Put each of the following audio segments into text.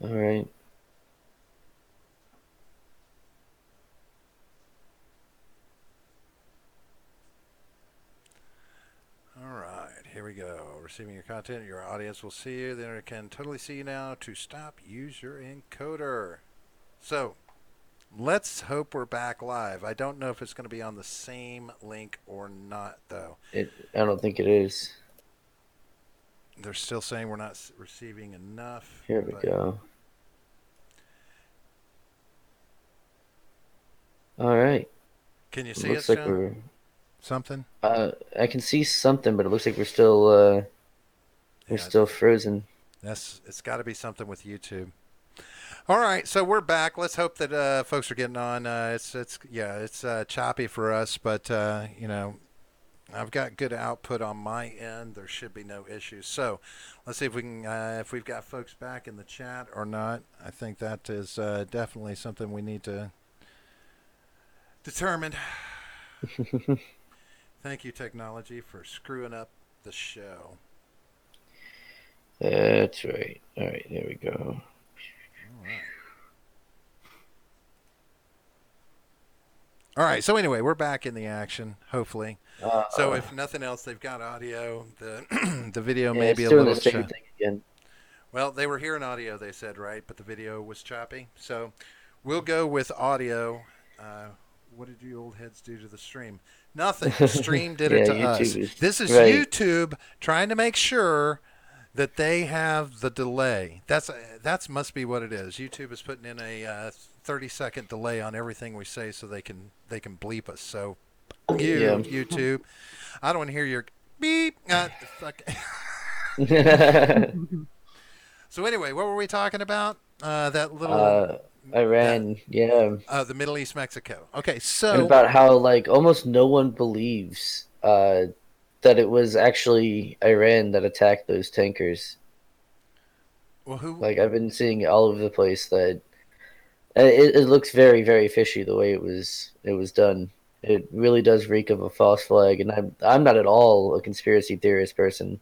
All right. All right, here we go. Receiving your content, your audience will see you. The internet can totally see you now. To stop, use your encoder. So, let's hope we're back live. I don't know if it's going to be on the same link or not, though. I don't think it is. They're still saying we're not receiving enough, Here we but go. All right. can you It see looks us, like John? we're. Something? I can see something, but it looks like we're Yeah, still frozen. it's got to be something with YouTube. All right, so we're back. Let's hope that folks are getting on. It's choppy for us, but I've got good output on my end. There should be no issues. So let's see if we can if we've got folks back in the chat or not. I think that is definitely something we need to determine. Thank you, technology, for screwing up the show. That's right. All right. There we go. All right. All right. So anyway, we're back in the action. Hopefully. So Uh, if nothing else, they've got audio. The the video yeah, may be it's a doing the little same thing again. well. They were hearing audio. They said right, but the video was choppy. So we'll go with audio. Uh, what did you old heads do to the stream? Nothing. The stream did it Yeah, to YouTube us. is This is right. YouTube trying to make sure that they have the delay. That's must be what it is. YouTube is putting in a 30-second delay on everything we say so they can bleep us. So Yeah. YouTube, I don't want to hear your beep. Fuck. So anyway, what were we talking about? That little uh, that Iran. Yeah, the Middle East, Mexico. Okay, and so about how like almost no one believes that it was actually Iran that attacked those tankers. well, who? Like I've been seeing all over the place that it looks very, very fishy the way it was done. It really does reek of a false flag, and I'm not at all a conspiracy theorist person.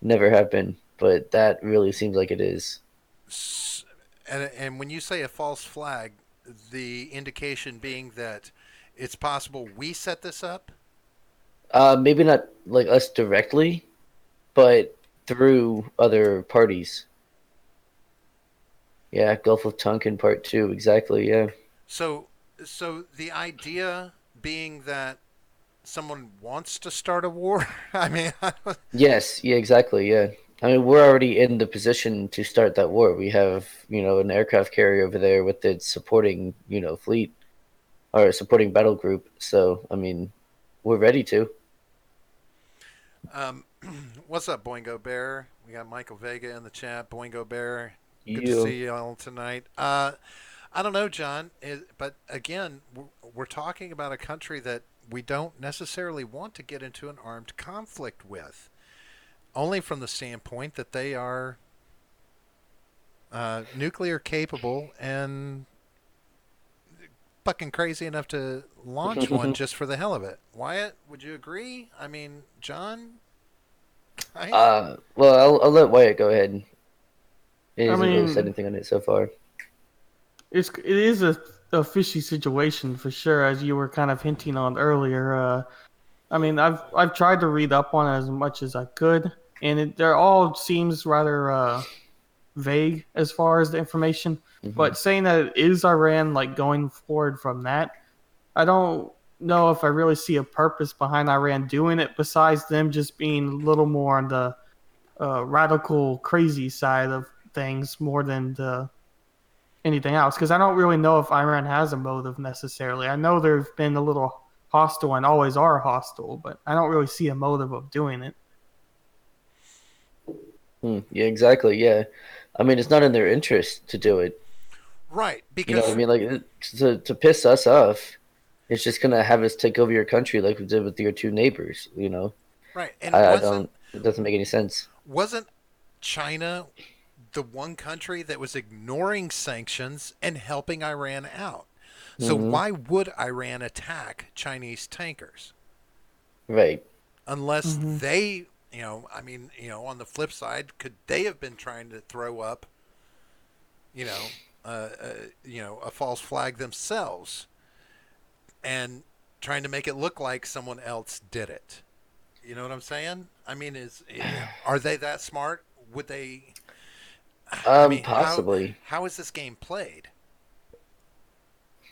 Never have been, but that really seems like it is. And when you say a false flag, the indication being that it's possible we set this up. Maybe not like us directly, but through other parties. Yeah, Gulf of Tonkin Part Two, exactly. Yeah. So, so the idea being that someone wants to start a war. I mean, Yes. Yeah. Exactly. Yeah. I mean, we're already in the position to start that war. We have, an aircraft carrier over there with its supporting, fleet or supporting battle group. So, I mean, we're ready to. um, what's up, Boingo Bear? We got Michael Vega in the chat. Boingo Bear, good to You. see you all tonight. I don't know, John, but again, we're talking about a country that we don't necessarily want to get into an armed conflict with, only from the standpoint that they are nuclear capable and fucking crazy enough to launch one just for the hell of it. Wyatt, would you agree? I mean, John, kind of. Well, I'll let Wyatt go ahead. He I hasn't really said mean, anything on it so far. it is a fishy situation for sure, as you were kind of hinting on earlier. I mean, I've tried to read up on it as much as I could, and there all seems rather vague as far as the information. Hmm. But saying that it is Iran, like going forward from that, I don't know if I really see a purpose behind Iran doing it besides them just being a little more on the radical, crazy side of things more than the anything else. Because I don't really know if Iran has a motive necessarily. I know they've been a little hostile and always are hostile, but I don't really see a motive of doing it. Yeah, exactly. Yeah. I mean, it's not in their interest to do it. Right, You know what I because mean? Like to piss us off, it's just gonna have us take over your country like we did with your two neighbors. right, and I wasn't don't. It doesn't make any sense. wasn't China the one country that was ignoring sanctions and helping Iran out? So Hmm. why would Iran attack Chinese tankers Right. unless Hmm. I mean, on the flip side, could they have been trying to throw up you know, a false flag themselves and trying to make it look like someone else did it. You know what I'm saying? I mean, are they that smart? Would they? I mean, Possibly. how is this game played?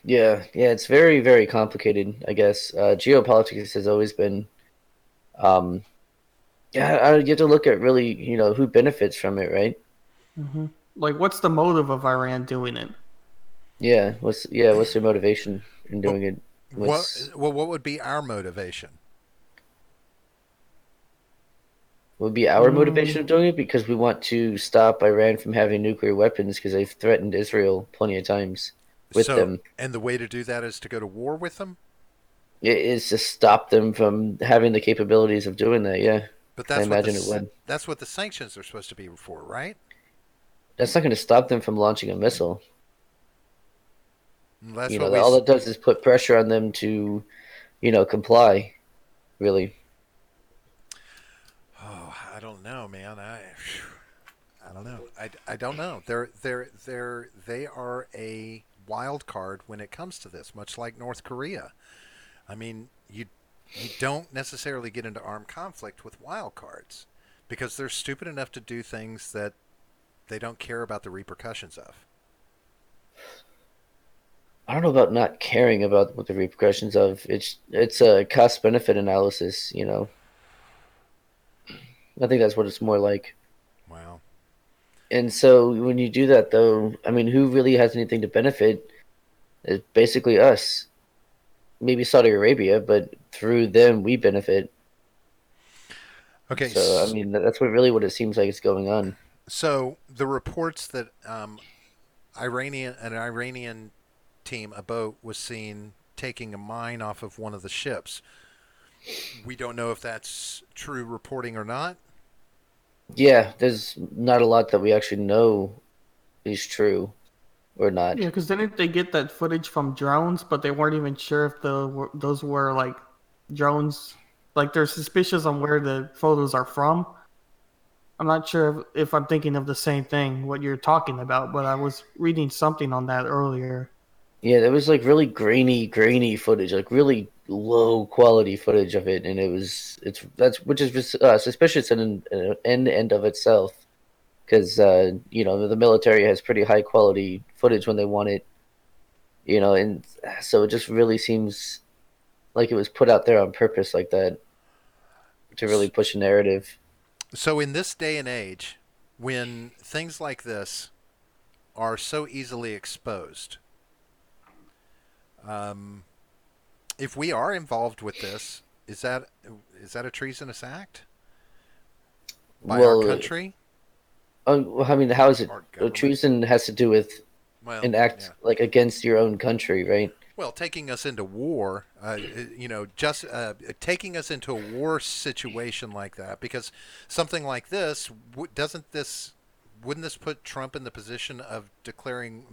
Yeah, yeah, it's very, very complicated, I guess. Geopolitics has always been, um, yeah, you have to look at really, who benefits from it, right? Hmm. Like, what's the motive of Iran doing it? What's their motivation in Well, doing it? What's what would be our motivation? would be our Mm, motivation of doing it? Because we want to stop Iran from having nuclear weapons because they've threatened Israel plenty of times with So, them. and the way to do that is to go to war with them. It is to stop them from having the capabilities of doing that. Yeah, But I imagine it would. that's what the sanctions are supposed to be for, right? That's not going to stop them from launching a missile. And that's what All that does is put pressure on them to, comply. Really. Oh, I don't know, man. I don't know. I don't know. They are a wild card when it comes to this, much like North Korea. I mean, you don't necessarily get into armed conflict with wild cards because they're stupid enough to do things that they don't care about the repercussions of. I don't know about not caring about what the repercussions of. It's a cost benefit analysis. I think that's what it's more like. Wow. And so when you do that, though, I mean, who really has anything to benefit? It's basically us. Maybe Saudi Arabia, but through them we benefit. Okay, So I mean, that's what it seems like is going on. so the reports that an Iranian team, a boat, was seen taking a mine off of one of the ships. We don't know if that's true reporting or not. Yeah, there's not a lot that we actually know is true or not. yeah, because didn't they get that footage from drones, but they weren't even sure if those were like drones. Like they're suspicious on where the photos are from. I'm not sure if I'm thinking of the same thing, what you're talking about, but I was reading something on that earlier. Yeah, there was like really grainy footage, like really low quality footage of it, and that's which is suspicious in end of itself, because the military has pretty high quality footage when they want it, and so it just really seems like it was put out there on purpose like that to really push a narrative. So, in this day and age, when things like this are so easily exposed, um, if we are involved with this, is that a treasonous act by our Well, country I mean, how is it? or government? Treason has to do with Well, an act yeah. like against your own country, right? Well, taking us into war, just taking us into a war situation like that, because something like this doesn't this wouldn't this put Trump in the position of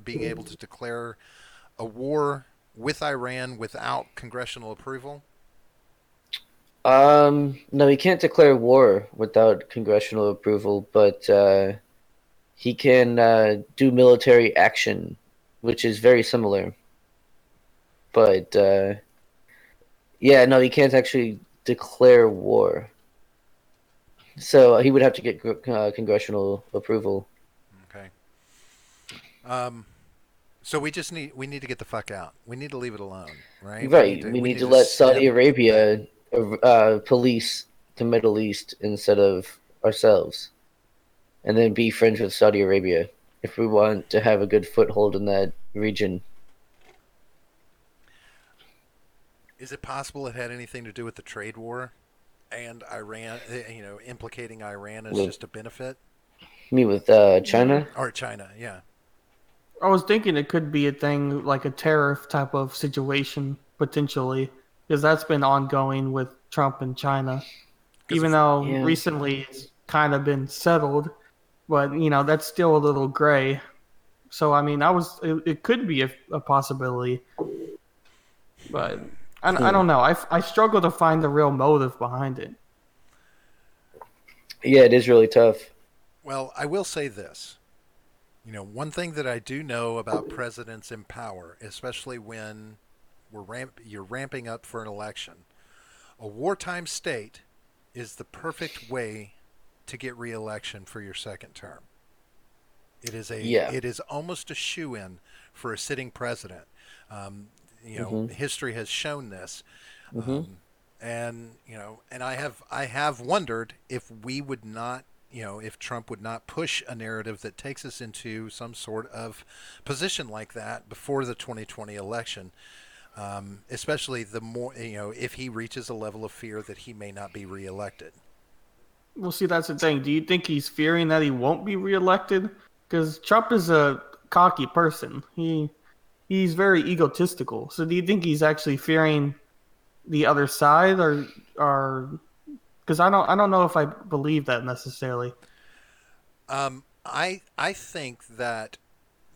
being able to declare a war with Iran without congressional approval? No, he can't declare war without congressional approval, but he can do military action, which is very similar. But yeah, no, he can't actually declare war. So he would have to get congressional approval. Okay. Um, so we need to get the fuck out. We need to leave it alone, right? Right. We We need need to to let Saudi snip that. Arabia police the Middle East instead of ourselves, and then be friends with Saudi Arabia if we want to have a good foothold in that region. Is it possible it had anything to do with the trade war and Iran? Implicating Iran as With just a benefit me with Mm, China. or China? Yeah. I was thinking it could be a thing like a tariff type of situation potentially, because that's been ongoing with Trump and China. Because Even if though Yeah. recently it's kind of been settled, but that's still a little gray. So I mean, it could be a possibility, but I Hmm. don't know. I struggle to find the real motive behind it. Yeah, it is really tough. well, I will say this: One thing that I do know about presidents in power, especially when you're ramping up for an election, a wartime state is the perfect way to get reelection for your second term. Yeah. It is almost a shoe-in for a sitting president. Um, Mhm. History has shown this, Mhm. um, and and I have wondered if we would not, if Trump would not push a narrative that takes us into some sort of position like that before the 2020 election. Especially the more, if he reaches a level of fear that he may not be reelected. Well, see, that's the thing. Do you think he's fearing that he won't be reelected? Because Trump is a cocky person. He's very egotistical. So do you think he's actually fearing the other side, or because I don't know if I believe that necessarily. I think that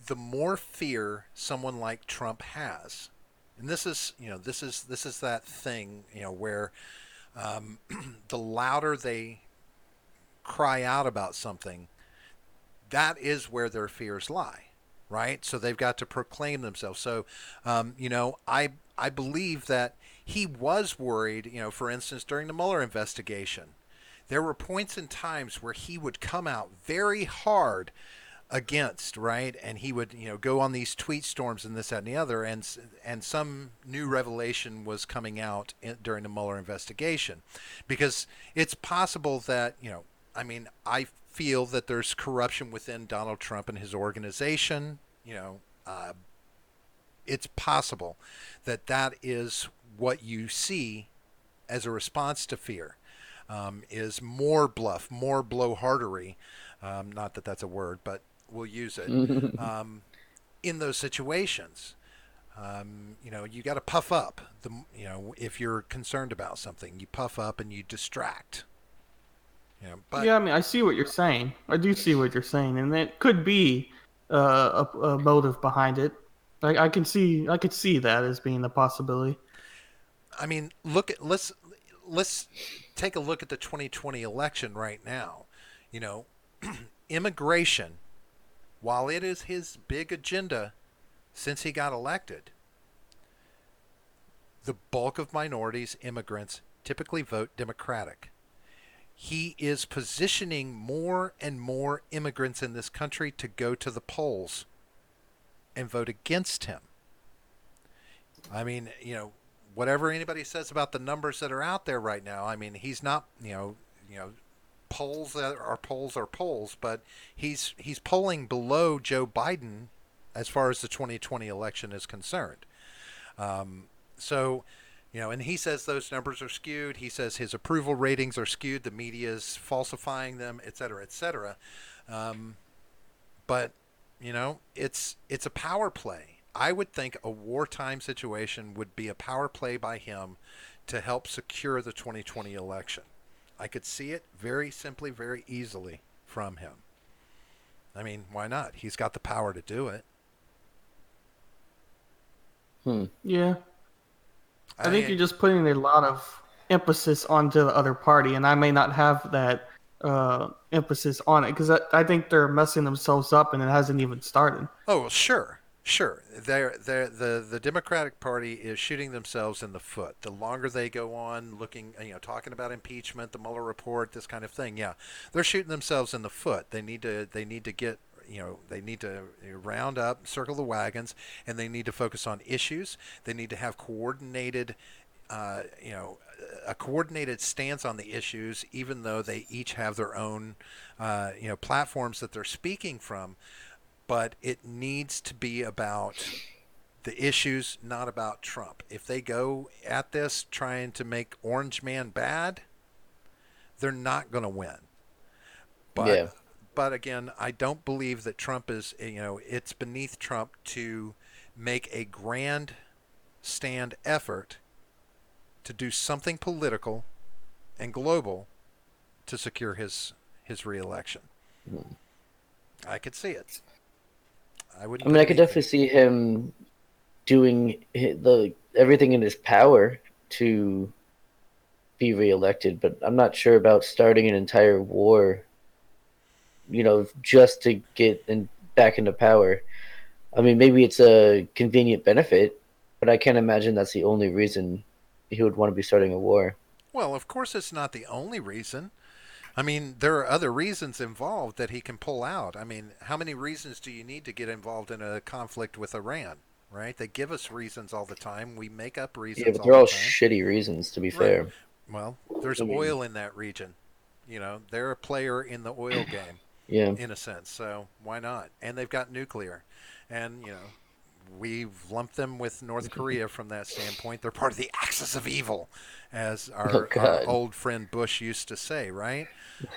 the more fear someone like Trump has, and this is that thing, where the louder they cry out about something, that is where their fears lie, right? So they've got to proclaim themselves. So, I believe that he was worried. For instance, during the Mueller investigation, there were points in times where he would come out very hard against, right, and he would go on these tweet storms and this, that, and the other, and some new revelation was coming out during the Mueller investigation, because it's possible that I feel that there's corruption within Donald Trump and his organization. It's possible that that is what you see as a response to fear, is more bluff, more blowhardery. Not that that's a word, but we'll use it in those situations. You got to puff up. If you're concerned about something, you puff up and you distract. But Yeah, I mean, I see what you're saying. I do see what you're saying, and it could be a motive behind it. I could see that as being a possibility. I mean, let's take a look at the 2020 election right now. You know, Immigration, while it is his big agenda since he got elected, the bulk of minorities, immigrants, typically vote Democratic. He is positioning more and more immigrants in this country to go to the polls and vote against him. I mean, whatever anybody says about the numbers that are out there right now, I mean, he's not, polls that are polls are polls, but he's polling below Joe Biden as far as the 2020 election is concerned. So, and he says those numbers are skewed. He says his approval ratings are skewed. The media is falsifying them, et cetera, et cetera. But it's a power play. I would think a wartime situation would be a power play by him to help secure the 2020 election. I could see it very simply, very easily from him. I mean, why not? He's got the power to do it. Hmm. Yeah, I think I you're just putting a lot of emphasis onto the other party, and I may not have that emphasis on it because I think they're messing themselves up, and it hasn't even started. Oh, well, sure, sure. The Democratic Party is shooting themselves in the foot. The longer they go on looking, talking about impeachment, the Mueller report, this kind of thing, yeah, they're shooting themselves in the foot. They need to get, they need to round up, circle the wagons, and they need to focus on issues. They need to have coordinated, uh, you know, a coordinated stance on the issues, even though they each have their own, platforms that they're speaking from. But it needs to be about the issues, not about Trump. If they go at this trying to make Orange Man bad, they're not going to win. But Yeah. again, I don't believe that Trump is. It's beneath Trump to make a grand stand effort to do something political and global to secure his reelection. Hmm. I could see it. I I wouldn't mean, put I could definitely anything. see him doing the everything in his power to be reelected, but I'm not sure about starting an entire war. Just to get in. back into power. I mean, maybe it's a convenient benefit, but I can't imagine that's the only reason he would want to be starting a war. Well, of course, it's not the only reason. I mean, there are other reasons involved that he can pull out. I mean, how many reasons do you need to get involved in a conflict with Iran? Right? They give us reasons all the time. We make up Yeah, reasons but all they're the all time. shitty reasons, to be Right. fair. Well, there's I mean, oil in that region. You know, they're a player in the oil game, yeah. in a sense. So why not? And they've got nuclear. And, we've lumped them with North Korea from that standpoint. They're part of the axis of evil, as Oh our God. old friend Bush used to say, right?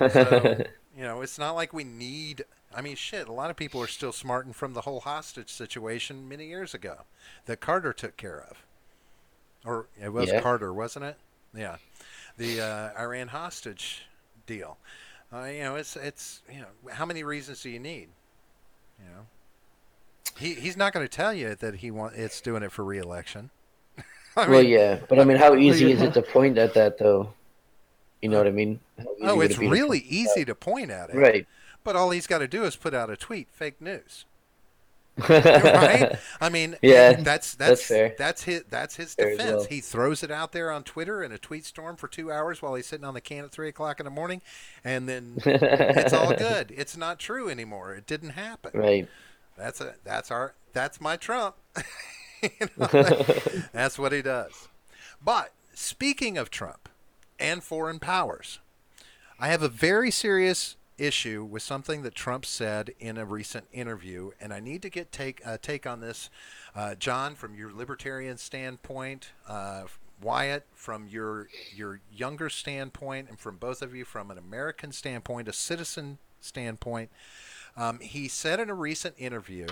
So, it's not like we need. I mean, shit, a lot of people are still smarting from the whole hostage situation many years ago that Carter took care of. Or it was Yeah. Carter, wasn't it? Yeah. The Iran hostage deal. It's how many reasons do you need? You know, he's not going to tell you that it's doing it for reelection. I Well, mean, yeah, but I I mean, mean, how Oh, easy is it yeah. to point at that, though? You know uh, what I mean? How easy oh, would it it's be to really point easy to point at that? it, Right. but all he's got to do is put out a tweet, fake news. Right? I mean, Yeah, that's that's that's fair. that's his Fair as defense. well. He throws it out there on Twitter in a tweet storm for 2 hours while he's sitting on the can at 3 o'clock in the morning, and then it's all good. It's not true anymore. It didn't happen. Right. That's my Trump. You know, that's what he does. But speaking of Trump and foreign powers, I have a very serious issue with something that Trump said in a recent interview, and I need to get take on this, John, from your libertarian standpoint, Wyatt from your younger standpoint, and from both of you from an American standpoint, a citizen standpoint. He said in a recent interview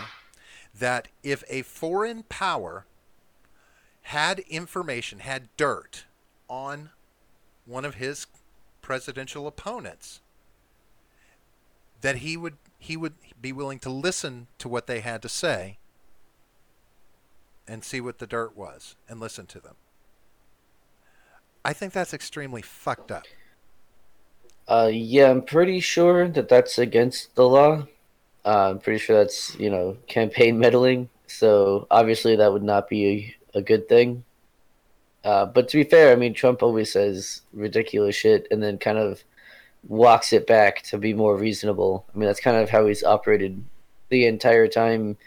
that if a foreign power had information, had dirt on one of his presidential opponents, that he would be willing to listen to what they had to say and see what the dirt was and listen to them. I think that's extremely fucked up. Yeah, I'm pretty sure that that's against the law. I'm pretty sure that's, campaign meddling. So obviously that would not be a good thing. But to be fair, I mean, Trump always says ridiculous shit and then kind of walks it back to be more reasonable. I mean, that's kind of how he's operated the entire time,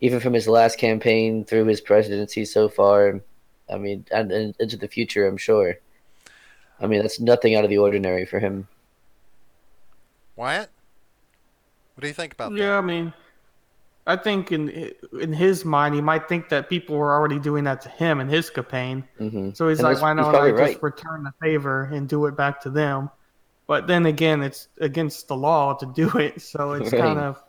even from his last campaign through his presidency so far. I mean, and into the future, I'm sure. I mean, that's nothing out of the ordinary for him. Wyatt, what do you think about that? Yeah, I mean, I think in his mind, he might think that people were already doing that to him in his campaign. So he's And like, that's why he's don't probably I just right. return the favor and do it back to them? But then again, it's against the law to do it. So it's kind Right. of,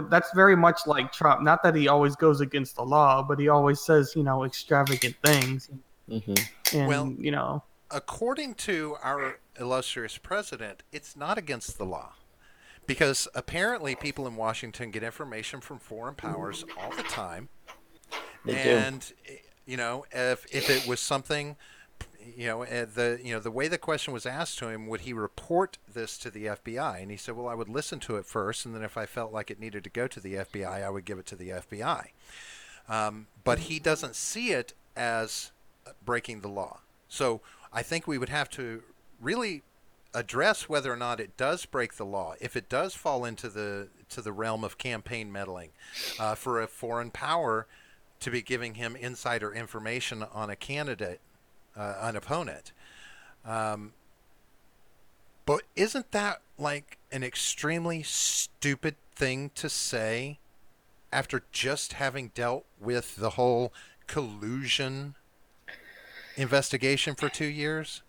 that's very much like Trump. Not that he always goes against the law, but he always says, extravagant things. hmm Well, And, according to our illustrious president, it's not against the law. Because apparently people in Washington get information from foreign powers all the time. They do. And, if it was something, the way the question was asked to him, would he report this to the FBI? And he said, well, I would listen to it first. And then if I felt like it needed to go to the FBI, I would give it to the FBI. But he doesn't see it as breaking the law. So I think we would have to really address whether or not it does break the law. If it does fall into the realm of campaign meddling, for a foreign power to be giving him insider information on a candidate, an opponent. But isn't that like an extremely stupid thing to say after just having dealt with the whole collusion investigation for 2 years?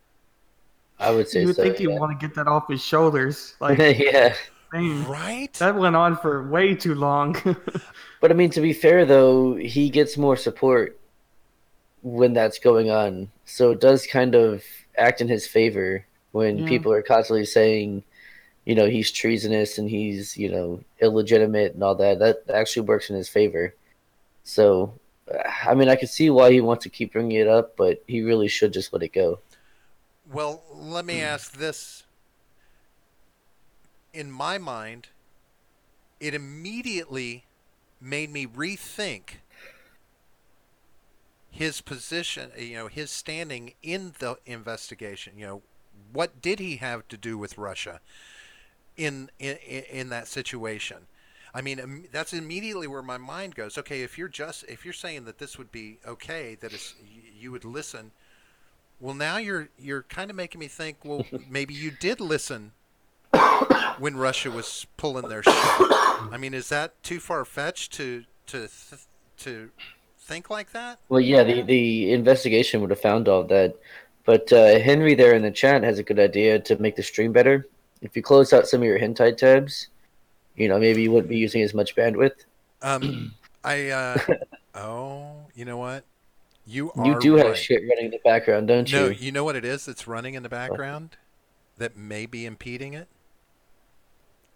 I would say you would so. think he'd want to get that off his shoulders. Yeah. Like, Yeah. dang, Right? that went on for way too long. But I mean, to be fair though, he gets more support when that's going on. So it does kind of act in his favor when Yeah. people are constantly saying, he's treasonous and he's, illegitimate and all that. That actually works in his favor. So, I mean, I can see why he wants to keep bringing it up, but he really should just let it go. Well, let me ask this. In my mind, it immediately made me rethink his position, his standing in the investigation. What did he have to do with Russia in that situation? I mean, that's immediately where my mind goes. Okay, if you're saying that this would be okay, that you would listen. Well, now you're kind of making me think. Well, maybe you did listen when Russia was pulling their shit. I mean, is that too far fetched to think like that? Well, yeah, the investigation would have found all that. But Henry there in the chat has a good idea to make the stream better. If you close out some of your hentai tabs, maybe you wouldn't be using as much bandwidth. Um, I you know what? You You are do have right. shit running in the background, don't No, you? you know what it is that's running in the What? background that may be impeding it?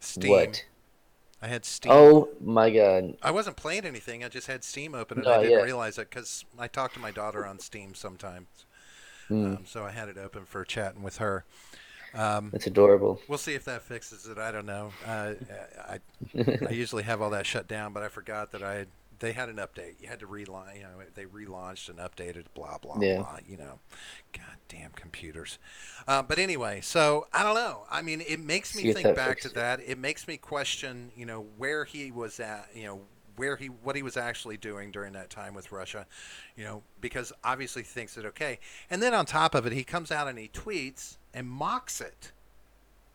Steam. What? I had Steam. Oh my god. I wasn't playing anything. I just had Steam open and I No, didn't yeah. realize it because I talk to my daughter on Steam sometimes. Hmm. So I had it open for chatting with her. That's adorable. We'll see if that fixes it. I don't know. I usually have all that shut down, but I forgot that they had an update. You had to relaunch. They relaunched and updated. Blah blah Yeah. blah. Goddamn computers. But anyway, so I don't know. I mean, it makes me See if think that back to fixes it. that. It makes me question. Where he was at. What he was actually doing during that time with Russia. Because obviously he thinks it okay. And then on top of it, he comes out and he tweets and mocks it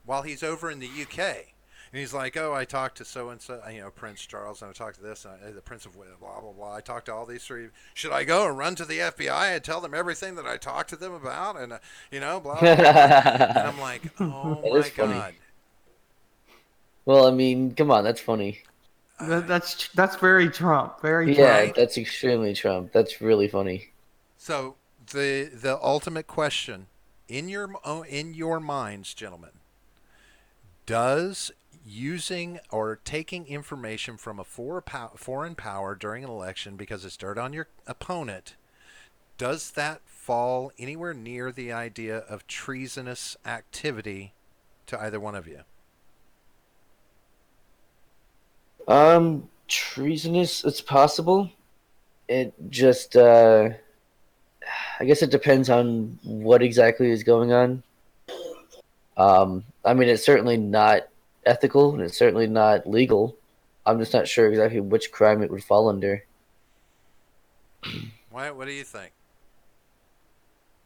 while he's over in the UK. And he's like, "Oh, I talked to so and so, Prince Charles, and I talked to this, the Prince of blah blah blah. I talked to all these three. Should I go and run to the FBI and tell them everything that I talked to them about? And blah blah blah." And I'm like, "Oh That is my funny. god." Well, I mean, come on, that's funny. That's very Trump. Very Yeah, Trump. Right? that's extremely Trump. That's really funny. So the ultimate question in your minds, gentlemen, does using or taking information from a foreign power during an election because it's dirt on your opponent, does that fall anywhere near the idea of treasonous activity to either one of you? Treasonous, it's possible. It just, I guess it depends on what exactly is going on. I mean, it's certainly not ethical and it's certainly not legal. I'm just not sure exactly which crime it would fall under. Wyatt, what do you think?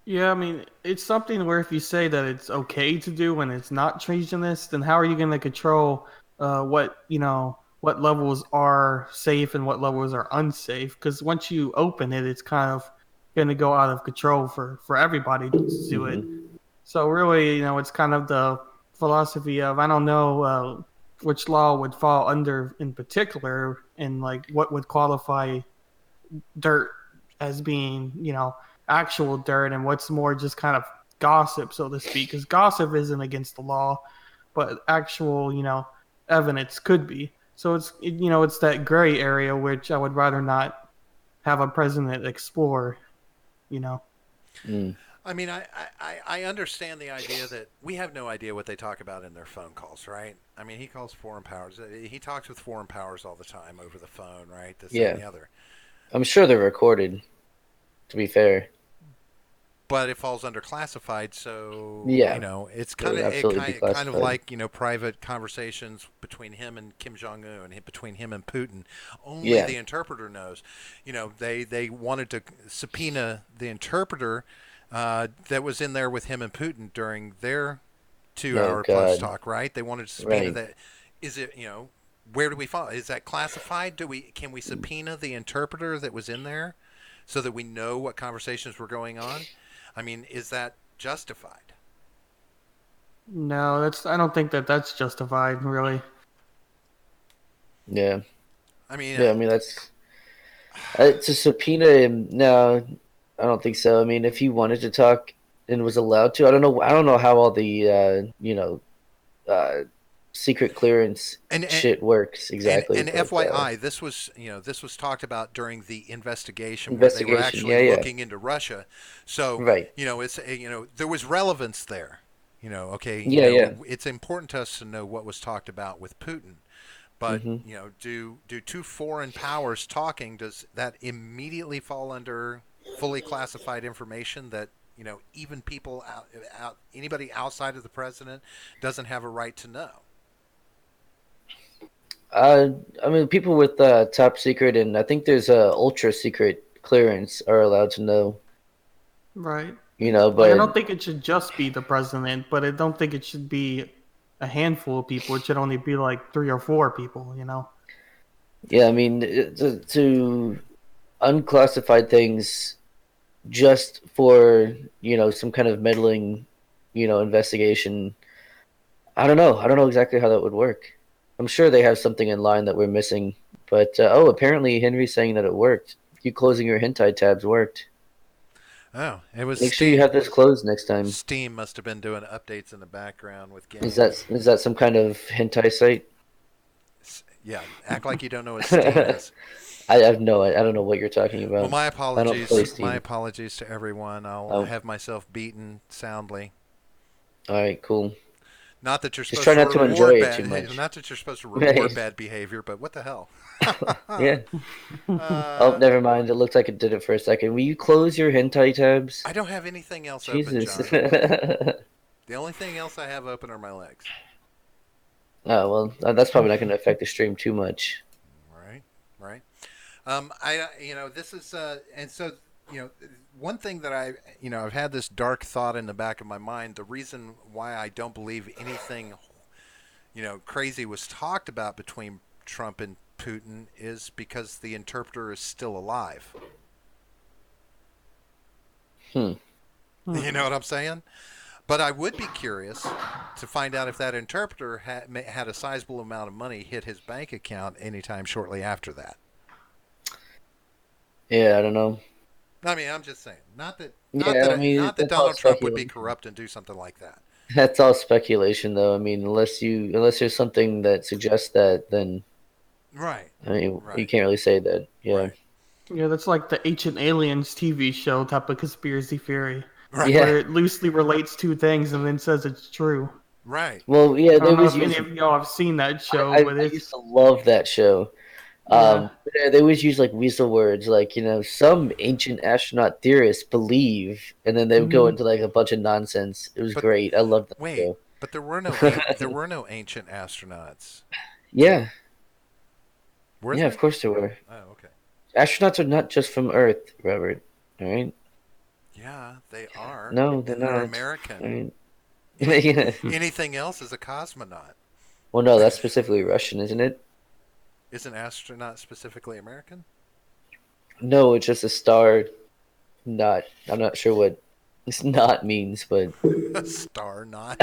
Yeah, I mean, it's something where if you say that it's okay to do when it's not treasonous, then how are you going to control what levels are safe and what levels are unsafe? Because once you open it, it's kind of going to go out of control for everybody to do it. Hmm. So really, it's kind of the philosophy of I don't know which law would fall under in particular, and like what would qualify dirt as being, actual dirt and what's more just kind of gossip, so to speak. Because gossip isn't against the law, but actual, evidence could be. So it's that gray area which I would rather not have a president explore. You know. Mm. I mean, I understand the idea that we have no idea what they talk about in their phone calls, right? I mean, he calls foreign powers. He talks with foreign powers all the time over the phone, right? This, that, and Yeah, the other. I'm sure they're recorded. To be fair, But it falls under classified, so yeah, it's it would it absolutely be kind of classified. like private conversations between him and Kim Jong Un, between him and Putin. Only Yeah. the interpreter knows. They wanted to subpoena the interpreter that was in there with him and Putin during their Oh 2 hour plus God. talk. Right? They wanted to subpoena Right. that. Is it where do we fall? Is that classified? Can we subpoena the interpreter that was in there so that we know what conversations were going on? I mean, is that justified? No, I don't think that's justified, really. Yeah. I mean, Yeah. I mean, that's to subpoena him. No, I don't think so. I mean, if he wanted to talk and was allowed to, I don't know. I don't know how all the uh, secret clearance and shit works exactly, and but FYI, this was talked about during the investigation where they were investigation. actually Yeah. Yeah. looking into Russia. So Right. it's there was relevance there. Okay, Yeah. Yeah. it's important to us to know what was talked about with Putin. But Hmm. do two foreign powers talking? Does that immediately fall under fully classified information that even people anybody outside of the president doesn't have a right to know? Uh, I mean, people with top secret and I think there's a ultra secret clearance are allowed to know. Right. Like I But don't think it should just be the president, but I don't think it should be a handful of people. It should only be like 3 or 4 people. yeah, I mean, to unclassified things just for some kind of meddling investigation. I don't know exactly how that would work. I'm sure they have something in line that we're missing, but apparently Henry's saying that it worked. You closing your hentai tabs worked. Oh, it was Make sure you Steam. have this closed next time. Steam must have been doing updates in the background with Is games. that some kind of hentai site? Yeah, act like you don't know what Steam is. I don't know what you're talking Well, about. my I don't play apologies. My Steam. apologies to everyone. I'll Oh, have myself beaten soundly. all right, cool. Not that you're Just supposed try to not to enjoy reward it too bad. much. Not that you're supposed to reward Right. bad behavior, but what the hell? Yeah. Oh, uh, never mind. It looked like it did it for a second. Will you close your hentai tabs? I don't have anything else open, Jesus. John. The only thing else I have open are my legs. Oh, well, that's probably not going to affect the stream too much. Right, right. This is, and so, one thing that I've had this dark thought in the back of my mind. The reason why I don't believe anything, crazy was talked about between Trump and Putin is because the interpreter is still alive. Hmm. You know what I'm saying? But I would be curious to find out if that interpreter had a sizable amount of money hit his bank account anytime shortly after that. Yeah, I don't know. I mean, I'm just saying. Yeah, I mean, Not that that's all Donald Trump would be speculation. corrupt and do something like that. That's all speculation, though. I mean, unless there's something that suggests that, then Right. I mean, you Right. can't really say that. Yeah. Right. Yeah, that's like the Ancient Aliens TV show type of conspiracy theory, Right. Yeah. where it loosely relates two things and then says it's true. Right. Well, yeah, I they don't know was if any using. of y'all have seen that show, I but used it's to love that show. yeah. They always use like weasel words, like some ancient astronaut theorists believe, and then they would go Mhm. into like a bunch of nonsense. It was But great. I loved that wait, show. but there were no ancient astronauts. Yeah, Were yeah, of there? course there were. Oh, okay. Astronauts are not just from Earth, Robert. All right? Yeah, they are. No, they're And they're not. I American. mean, yeah. Anything else is a cosmonaut. Well, no, that's specifically Russian, isn't it? Is an astronaut specifically American? No, it's just a star. Not. I'm not sure what this not means, but A star not.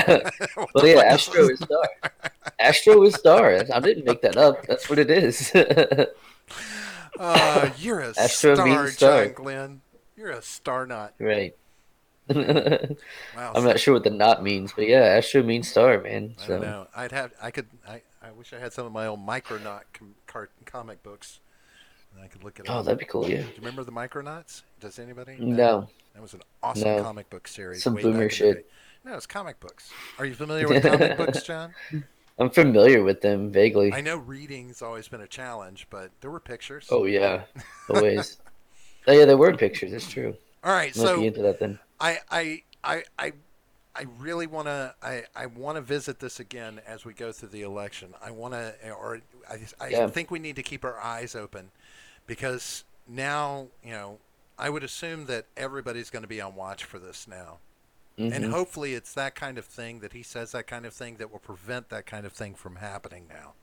What well, the yeah, fuck is Astro this? is star. Astro is star. I didn't make that up. That's what it is. You're a Astro star, means star. John Glenn. You're a star not. Right. Wow. I'm not sure what the not means, but yeah, Astro means star, man. I don't So know. I wish I had some of my old Micronaut comic books, and I could look it oh, up. that'd be cool, yeah. Do you remember the Micronauts? Does anybody? No, That was an awesome no, comic book series some way boomer back in the day. shit. No, it's comic books. Are you familiar with comic books, John? I'm familiar with them vaguely. I know reading's always been a challenge, but there were pictures. Oh yeah, always. Oh yeah, there were pictures. It's true. All right, Might be so into that then. I really want to I want to visit this again as we go through the election. I Yeah. think we need to keep our eyes open because now I would assume that everybody's going to be on watch for this now, and Hmm. hopefully it's that kind of thing that he says that kind of thing that will prevent that kind of thing from happening now.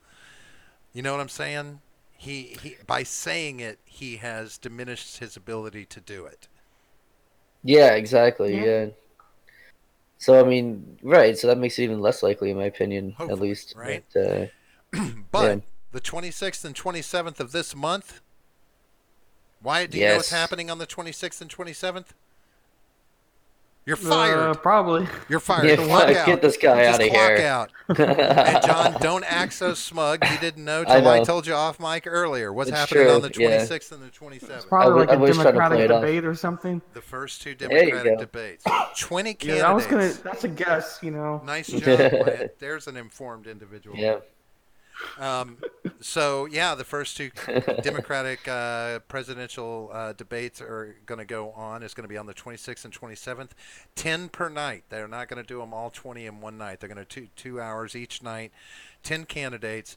You know what I'm saying? He by saying it, he has diminished his ability to do it. Yeah, exactly. Yeah. Yeah. So I mean, right. So that makes it even less likely, in my opinion, at Hopefully, least. right? But yeah. But the 26th and 27th of this month, Wyatt, do you know what's Yes. happening on the 26th and 27th? You're fired. Probably. You're fired. Yeah, Clock fuck, out. get this guy Just out of clock here. out. And John, don't act so smug. You didn't know I till I know. told you off mic earlier. What's It's happening true, on the yeah. 26th and the It's 27th? probably like I a was trying to play Democratic it off. debate or something. The first two There you Democratic go. debates. 20 Yeah, I was candidates. gonna. That's a guess, Nice job, Wyatt. There's an informed individual. Yeah. So yeah, the first two Democratic presidential debates are going to go on. It's going to be on the 26th and 27th, 10 per night. They're not going to do them all 20 in one night. They're going to 2 hours each night, 10 candidates.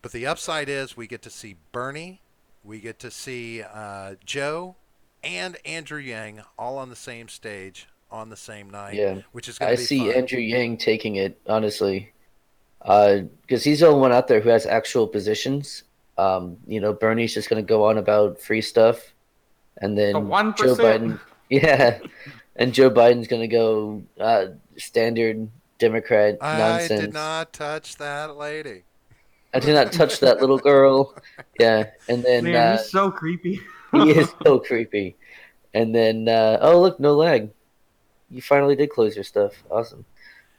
But the upside is we get to see Bernie, we get to see Joe, and Andrew Yang all on the same stage on the same night, Yeah, which is going I to be see fun. Andrew Yang taking it honestly, because he's the only one out there who has actual positions. Bernie's just gonna go on about free stuff, and The then Joe 1%. Biden, yeah, and Joe Biden's gonna go standard Democrat I did nonsense. not touch that lady. I did not touch that little girl. Yeah, and then Man, he's so creepy. he is so creepy. And then oh look, no lag. You finally did close your stuff. Awesome.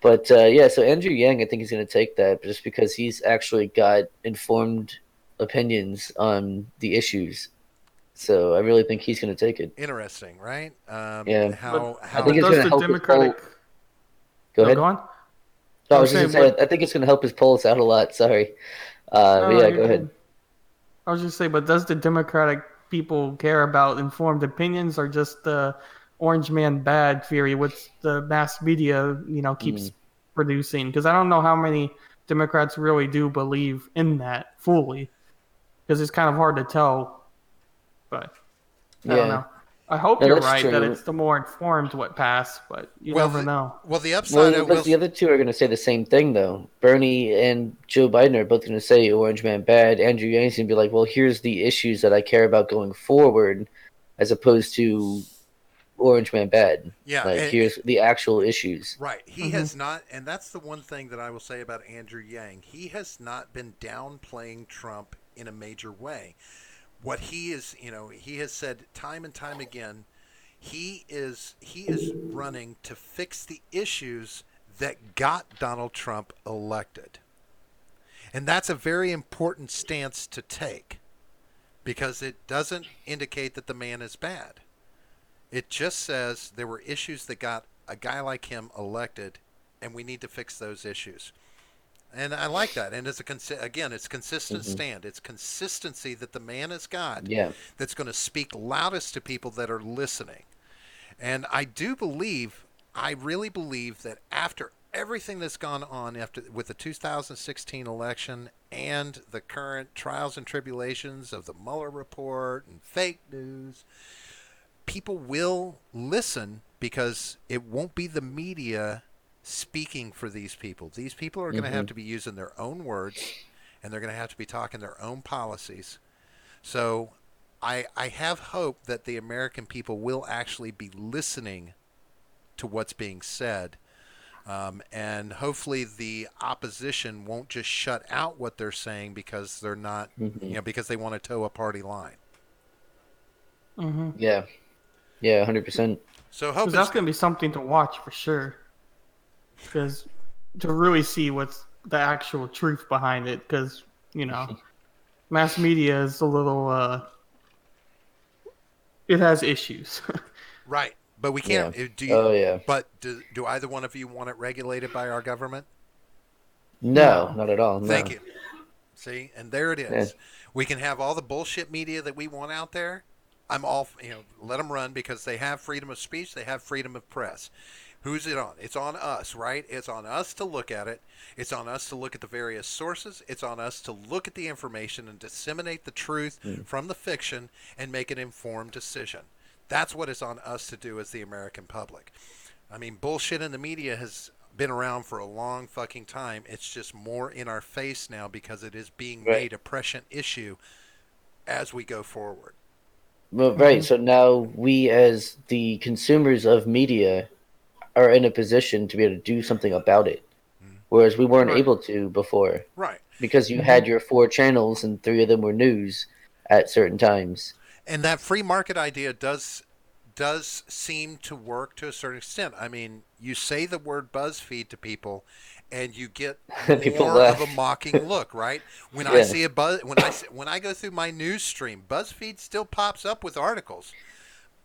But yeah, so Andrew Yang, I think he's going to take that just because he's actually got informed opinions on the issues. So I really think he's going to take it. Interesting, right? Yeah, but I think but it's How going does to the help his Democratic? poll. Go No, go ahead. on. No, I I was was just going saying to what? say I think it's going to help his polls out a lot. Sorry. But No, yeah, you're go ahead. good. I was just saying, but does the Democratic people care about informed opinions or just the orange man bad theory, which the mass media, Mm, keeps producing? Because I don't know how many Democrats really do believe in that fully, because it's kind of hard to tell. But I don't yeah, know. I hope no, you're that's right that true. it's the more informed what pass, but you well, never know. the upside I Well, will but the other two are going to say the same thing, though. Bernie and Joe Biden are both going to say Orange Man bad. Andrew Yang's going to be like, well, here's the issues that I care about going forward, as opposed to Orange Man bad. yeah, Like, here's the actual issues. right. He Hmm. has not, and that's the one thing that I will say about Andrew Yang. He has not been downplaying Trump in a major way. What he is, he has said time and time again, he is running to fix the issues that got Donald Trump elected. And that's a very important stance to take because it doesn't indicate that the man is bad. It just says there were issues that got a guy like him elected, and we need to fix those issues. And I like that. And again, it's consistent Hmm. stand. It's consistency that the man has got Yeah. that's going to speak loudest to people that are listening. And I really believe that after everything that's gone on after with the 2016 election and the current trials and tribulations of the Mueller report and fake news, people will listen because it won't be the media speaking for these people. These people are going to have Hmm. to be using their own words and they're going to have to be talking their own policies. So I have hope that the American people will actually be listening to what's being said. And hopefully the opposition won't just shut out what they're saying because they're not, Hmm. because they want to toe a party line. Hmm. Yeah. Yeah. 100%. So hope Because is that's going to be something to watch for sure. Because to really see what's the actual truth behind it, because mass media is a little it has issues. right, but we can't. Yeah. Oh yeah. But do either one of you want it regulated by our government? No, No. not at all. Thank No. you. See, and there it Yeah. is. We can have all the bullshit media that we want out there. I'm all, let them run because they have freedom of speech, they have freedom of press. Who's it on? It's on us, right? It's on us to look at it. It's on us to look at the various sources. It's on us to look at the information and disseminate the truth Mm. from the fiction and make an informed decision. That's what it's on us to do as the American public. I mean, bullshit in the media has been around for a long fucking time. It's just more in our face now because it is being Right. made a prescient issue as we go forward. Well, right. Hmm. So now we, as the consumers of media, are in a position to be able to do something about it, Mm. whereas we weren't Right. able to before Right. because you Hmm. had your four channels and three of them were news at certain times. And that free market idea does seem to work to a certain extent. I mean, you say the word BuzzFeed to people, and you get People more of a laugh. mocking look, right? When I Yeah. see when I go through my news stream, BuzzFeed still pops up with articles,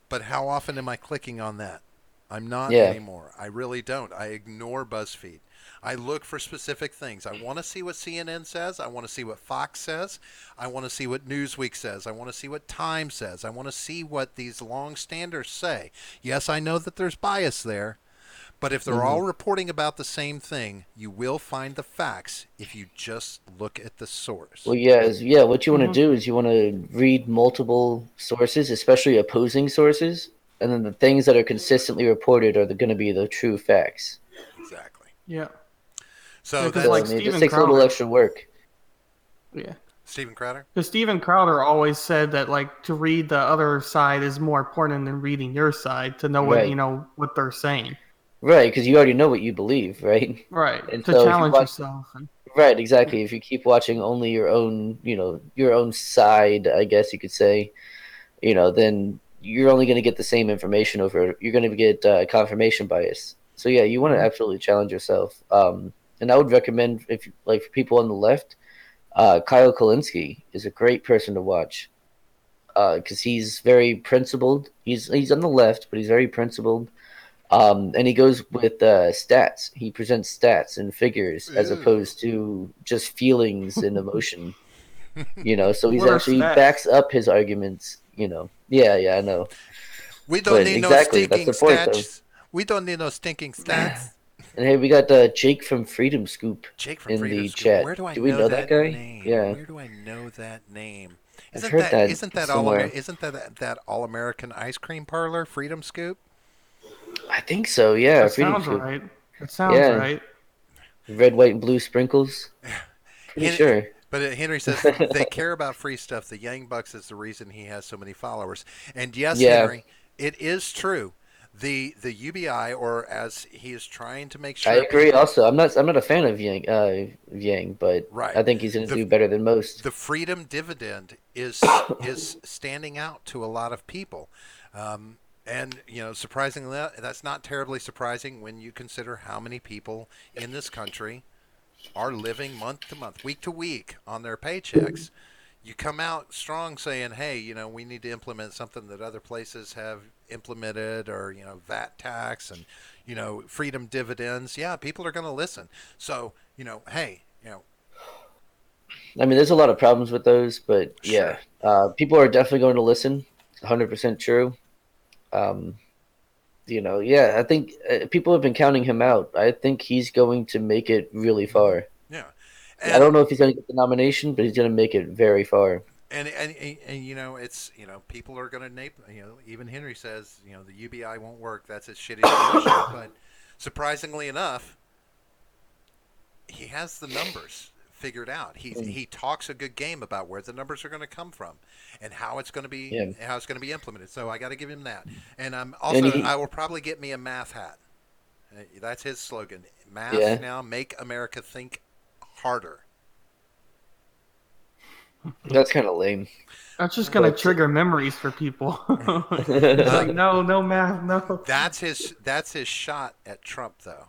but how often am I clicking on that? I'm not Yeah. anymore. I really don't. I ignore BuzzFeed. I look for specific things. I want to see what CNN says. I want to see what Fox says. I want to see what Newsweek says. I want to see what Time says. I want to see what these long standers say. Yes, I know that there's bias there, but if they're Hmm. all reporting about the same thing, you will find the facts if you just look at the source. Well, yeah. What you want to Hmm. do is you want to read multiple sources, especially opposing sources, and then the things that are consistently reported are going to be the true facts. Exactly. Yeah. Yeah, So because So I like that's mean, it just Steven takes a little Crowder. extra work. Yeah. Steven Crowder. Because Steven Crowder always said that like to read the other side is more important than reading your side to know what Right, what they're saying. right, because you already know what you believe, right? Right. And To so if you challenge watch, yourself and right, yeah. exactly, if you keep watching only your own, your own side, I guess you could say, then you're only going to get the same information over. You're going to get confirmation bias. So yeah, you want to Mhm. absolutely challenge yourself. And I would recommend if like for people on the left, Kyle Kalinske is a great person to watch because he's very principled. He's on the left, but he's very principled. And he goes with stats. He presents stats and figures as Ew. opposed to just feelings and emotion. So he's What are actually stats? backs up his arguments. Yeah, I know. We don't But need no exactly, that's stinking the point, though. stats. We don't need no stinking stats. And hey, we got Jake from Freedom Scoop Jake from in Freedom the Scoop. chat. Where do I Do we know know that that guy? name? Yeah, Where do I know that name? I've heard that somewhere. Isn't that all American ice cream parlor Freedom Scoop? I think so. Yeah, That Freedom sounds Scoop. right. That sounds Yeah, right. red, white, and blue sprinkles. Pretty Hen- sure. but Henry says they care about free stuff. The Young Bucks is the reason he has so many followers. And yes, Yeah, Henry, it is true. The UBI, or as he is trying to make I sure agree. people Also, I'm not a fan of Yang, but right I think he's gonna the do better than most. the freedom dividend is standing out to a lot of people. And surprisingly, that's not terribly surprising when you consider how many people in this country are living month to month, week to week on their paychecks. You come out strong saying, hey, we need to implement something that other places have implemented, or, VAT tax and, freedom dividends. Yeah, people are going to listen. So, hey, I mean, there's a lot of problems with those, but yeah, sure. people are definitely going to listen. 100% true. Um, yeah, I think people have been counting him out. I think he's going to make it really Hmm. far. Yeah. I don't And know if he's going to get the nomination, but he's going to make it very far. and it's people are going to nape, even Henry says the UBI won't work. That's a shitty solution. But surprisingly enough, he has the numbers figured out. Mm, He talks a good game about where the numbers are going to come from and yeah, how it's going to be implemented. So I got to give him that. And and also I he, will probably get me a math hat. That's his slogan. Math yeah, now, make America think harder. that's kind of lame. That's just gonna But trigger memories for people. It's like Uh, no, no math, no. that's his shot at Trump, though.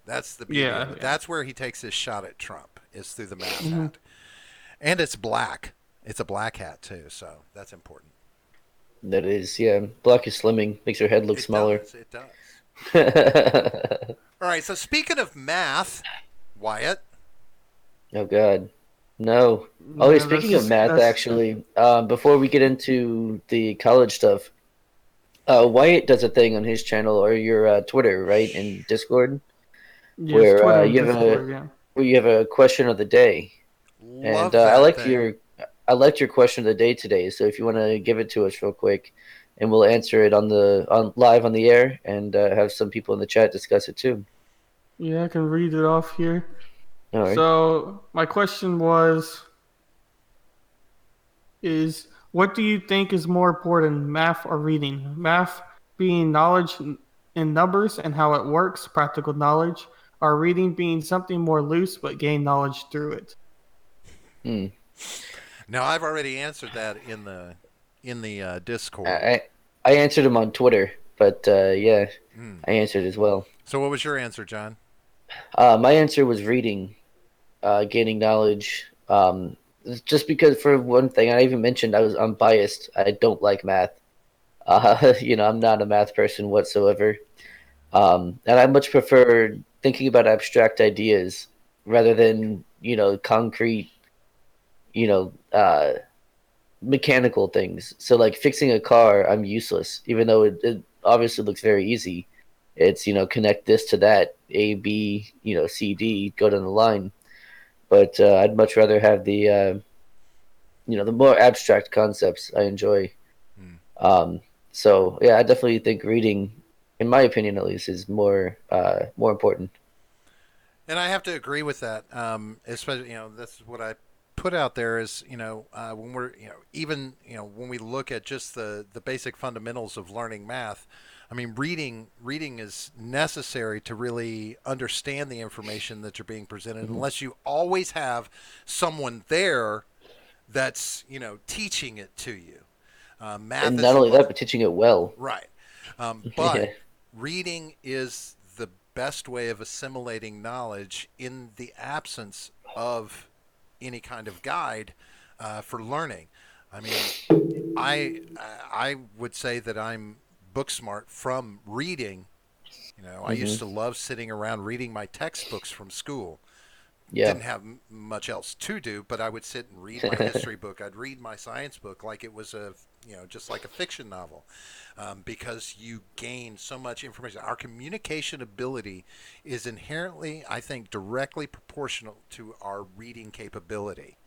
That's the beauty of Yeah, it. yeah. That's where he takes his shot at Trump, is through the math Hmm. hat. And it's black. It's a black hat too, so that's important. that is, yeah, black is slimming, makes your head look It smaller. does. It does. All right. So speaking of math, Wyatt. Oh God, no. Oh, yeah, Yeah, speaking of math, that's actually, before we get into the college stuff, Wyatt does a thing on his channel or your Twitter, right, in Discord, yes, where Twitter and Discord. Yeah. you have a question of the day, and Love that thing. I liked your question of the day today. So if you want to give it to us real quick, and we'll answer it on live on the air, and have some people in the chat discuss it too. Yeah, I can read it off here. All right. So my question is what do you think is more important, math or reading? Math being knowledge in numbers and how it works, practical knowledge, or reading being something more loose but gain knowledge through it? Hmm. Now I've already answered that in the Discord. I I answered him on Twitter, but yeah, Mm. I answered as well. So what was your answer, John? My answer was reading, gaining knowledge. Just because for one thing, I even mentioned I'm biased. I don't like math. I'm not a math person whatsoever. And I much prefer thinking about abstract ideas rather than concrete, you know, mechanical things. So like fixing a car, I'm useless, even though it obviously looks very easy. It's connect this to that, A, B, C, D, go down the line. But I'd much rather have the more abstract concepts I enjoy. Hmm. So yeah, I definitely think reading, in my opinion at least, is more important. And I have to agree with that. Especially, that's what I put out there is, when we're, even, when we look at just the basic fundamentals of learning math, I mean, reading is necessary to really understand the information that you're being presented, Hmm. unless you always have someone there that's, teaching it to you. Math And not is a only lot. that, but teaching it well. Right. Yeah. But reading is the best way of assimilating knowledge in the absence of any kind of guide for learning. I mean, I would say that I'm book smart from reading. I used Hmm. to love sitting around reading my textbooks from school. Yeah. Didn't have much else to do, but I would sit and read my history book. I'd read my science book like it was just like a fiction novel, because you gain so much information. Our communication ability is inherently, I think, directly proportional to our reading capability.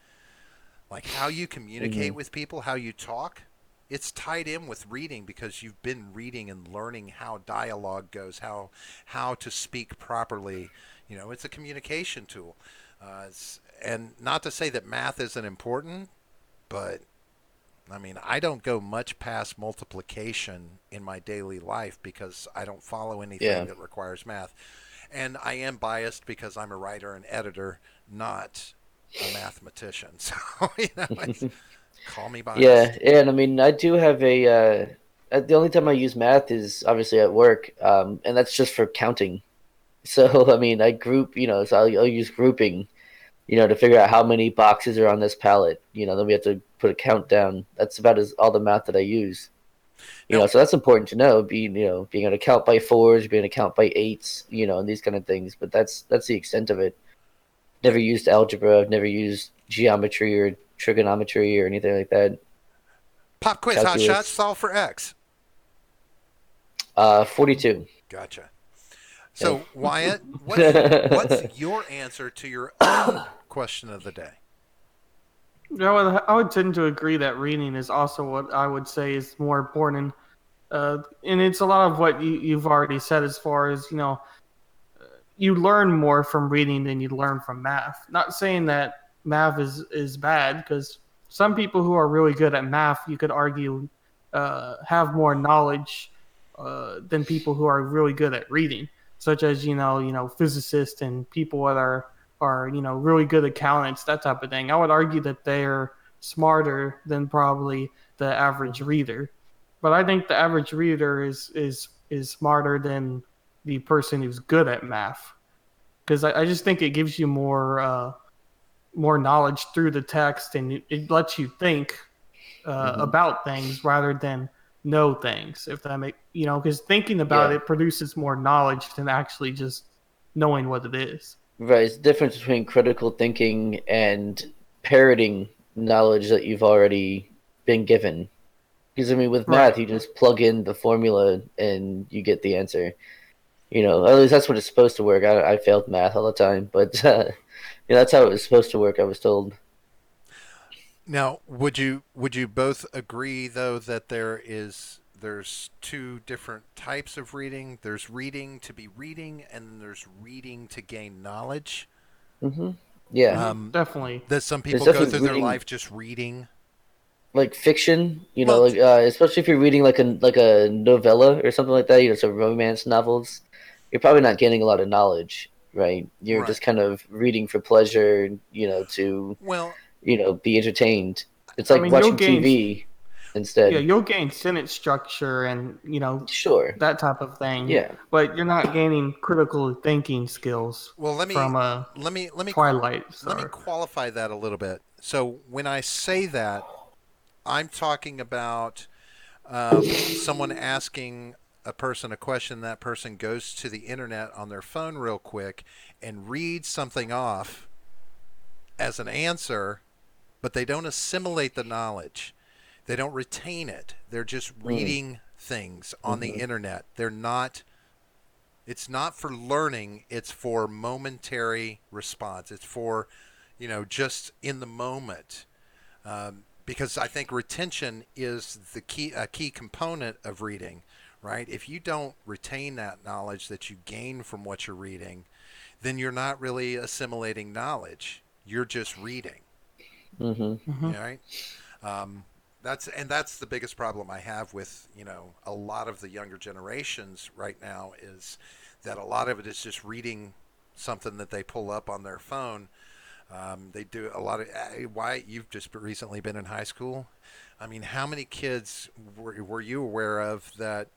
Like how you communicate Hmm. with people, how you talk, it's tied in with reading because you've been reading and learning how dialogue goes, how to speak properly. It's a communication tool. And not to say that math isn't important, but I mean, I don't go much past multiplication in my daily life because I don't follow anything Yeah. that requires math. And I am biased because I'm a writer and editor, not a mathematician. So, it's, call me Yeah, biased. yeah, and I mean, I do have the only time I use math is obviously at work, and that's just for counting. So, I mean, I group, so I'll use grouping, to figure out how many boxes are on this pallet. Then we have to put a countdown. That's about as all the math that I use. Now, So that's important to know. Being able to count by fours, being able to count by eights, and these kind of things. But that's the extent of it. now Never used algebra. I've never used geometry or trigonometry or anything like that. pop quiz, hot shots, Calculus. solve for X. 42. Gotcha. Yeah. So, Wyatt, what's your answer to your own question of the day? I would tend to agree that reading is also what I would say is more important. And it's a lot of what you've already said as far as, you learn more from reading than you learn from math. Not saying that math is bad, because some people who are really good at math, you could argue, have more knowledge than people who are really good at reading, such as physicists and people that are really good accountants, that type of thing. I would argue that they're smarter than probably the average Mhm. reader, but I think the average reader is smarter than the person who's good at math, because I just think it gives you more knowledge through the text, and it lets you think Mhm. about things rather than know things. If that make because thinking about Yeah. it produces more knowledge than actually just knowing what it is. Right. It's the difference between critical thinking and parroting knowledge that you've already been given. Because I mean, with Right. math, you just plug in the formula and you get the answer. At least that's what it's supposed to work. I failed math all the time, but that's how it was supposed to work. I was told. Now, would you both agree though that there's two different types of reading? There's reading to be reading, and then there's reading to gain knowledge. Hmm. Yeah. Definitely. That some There's people go definitely through their reading life just reading. like fiction. Well, Like especially if you're reading like a novella or something like that. So romance novels. You're probably not gaining a lot of knowledge, right? You're right. just kind of reading for pleasure. To Well, be entertained. It's I like mean, watching TV instead. you'll gain sentence structure and Sure. that type of thing, Yeah. but you're not gaining critical thinking skills well, let me from a let me let me Twilight let me Star. qualify that a little bit. So when I say that, I'm talking about someone asking a person a question, that person goes to the internet on their phone real quick and reads something off as an answer, but they don't assimilate the knowledge. They don't retain it. They're just Mm. reading things on the Mm-hmm. internet. They're not it's not for learning, it's for momentary response. It's for, just in the moment. Because I think retention is a key component of reading, right? If you don't retain that knowledge that you gain from what you're reading, then you're not really assimilating knowledge. You're just reading, Mm-hmm. Hmm. right? Um, that's the biggest problem I have with a lot of the younger generations right now is that a lot of it is just reading something that they pull up on their phone. They do a lot of Wyatt, you've just recently been in high school. I mean, how many kids were you aware of that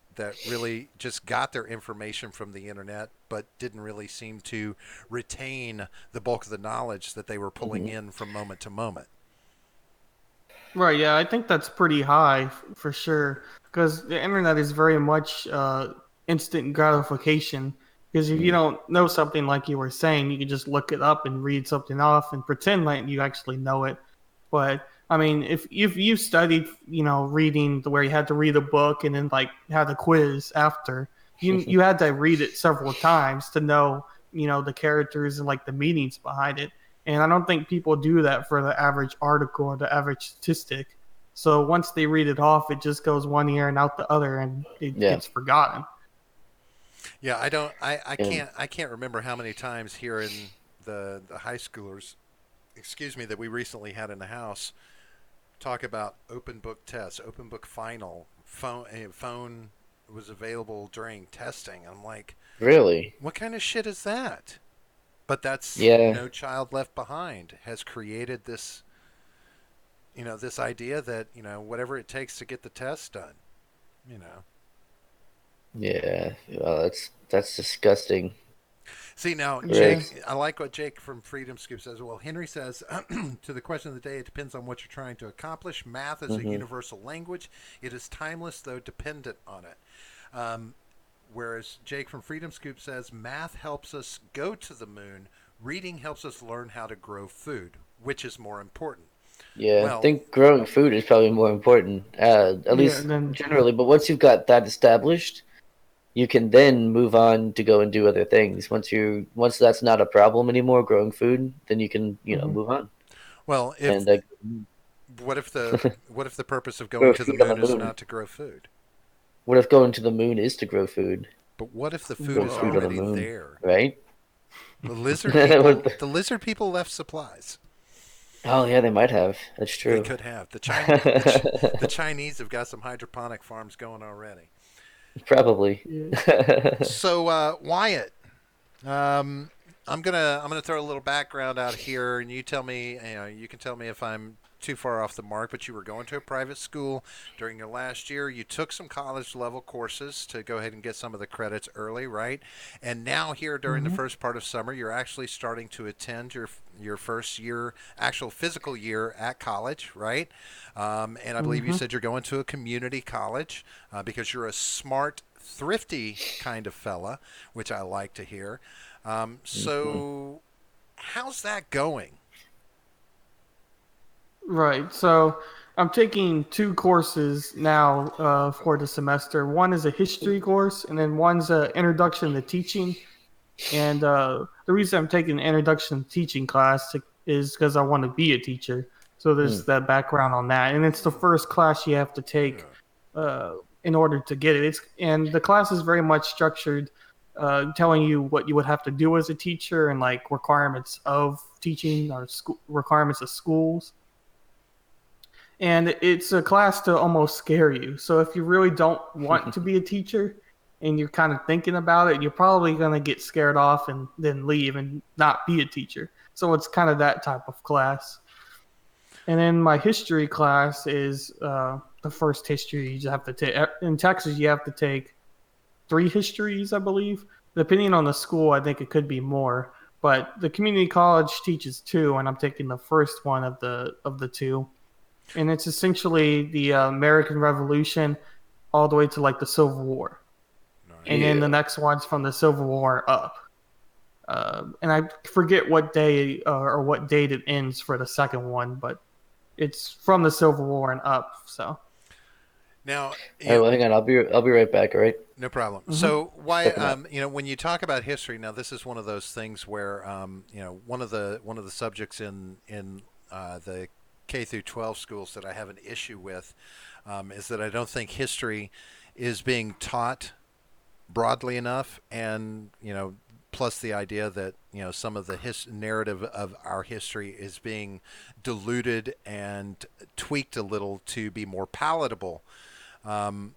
really just got their information from the internet, but didn't really seem to retain the bulk of the knowledge that they were pulling Mm-hmm. in from moment to moment? Right, yeah, I think that's pretty high for sure. Because the internet is very much instant gratification. Because if you Mm. don't know something like you were saying, you can just look it up and read something off and pretend like you actually know it. But I mean, if you studied, reading the where you had to read a book and then like had a quiz after, you had to read it several times to know, the characters and like the meanings behind it. And I don't think people do that for the average article or the average statistic. So once they read it off, it just goes one ear and out the other, and it Yeah. gets forgotten. Yeah, I don't. And I can't remember how many times here in the high schoolers, that we recently had in the house talk about open book tests, open book final, phone was available during testing. I'm like, really, what kind of shit is that? But that's yeah, No Child Left Behind has created this, this idea that whatever it takes to get the test done, you know. yeah. Well, that's disgusting. See, now, Yeah. Jake, I like what Jake from Freedom Scoop says. Well, Henry says, to the question of the day, it depends on what you're trying to accomplish. Math is a Mm-hmm. universal language. It is timeless, though dependent on it. Um, Whereas Jake from Freedom Scoop says, math helps us go to the moon. Reading helps us learn how to grow food. Which is more important? Yeah, I Well, think growing food is probably more important, at Yeah, least and then generally. But once you've got that established, you can then move on to go and do other things. Once that's not a problem anymore, growing food, then you can mhm. move on well, if and what if the purpose of grow going to the food on the moon is moon. not to grow food? What if going to the moon is to grow food? But what if the food Grow is food on the already moon, there? right? The What the lizard people left supplies. oh yeah, they might have. That's They true. could have. The Chinese have got some hydroponic farms going already. Probably. Yeah. So Wyatt, um, I'm gonna throw a little background out here, and you tell me, you can tell me if I'm too far off the mark. But you were going to a private school during your last year. You took some college level courses to go ahead and get some of the credits early, right? And now here during the Hmm. first part of summer, you're actually starting to attend your first year, actual physical year at college, right? And I believe you Hmm. said you're going to a community college because you're a smart, thrifty kind of fella, which I like to hear. Mhm. So, how's that going? Right. So I'm taking two courses now for the semester. One is a history course, and then one's a introduction to teaching. And the reason I'm taking the introduction to teaching class is because I want to be a teacher. So Mm. there's that background on that, and it's the first class you have to take Yeah. in order to get it. And the class is very much structured, telling you what you would have to do as a teacher and like requirements of teaching or school requirements of schools. And it's a class to almost scare you. So if you really don't want to be a teacher and you're kind of thinking about it, you're probably going to get scared off and then leave and not be a teacher. So it's kind of that type of class. And then my history class is the first history you have to take. In Texas, you have to take three histories, I believe. Depending on the school, I think it could be more. But the community college teaches two, and I'm taking the first one of the two, and it's essentially the American Revolution all the way to like the Civil War. and then the Yeah. next one's from the Civil War up. And I forget what day or what date it ends for the second one, but it's from the Civil War and up. So, Now, All right, well, hang on. I'll be right back. All right. no problem. hmm So, why, Stepping out. when you talk about history, now this is one of those things where, one of the subjects in the K through 12 schools that I have an issue with is that I don't think history is being taught broadly enough, and plus the idea that some of the narrative of our history is being diluted and tweaked a little to be more palatable. Um,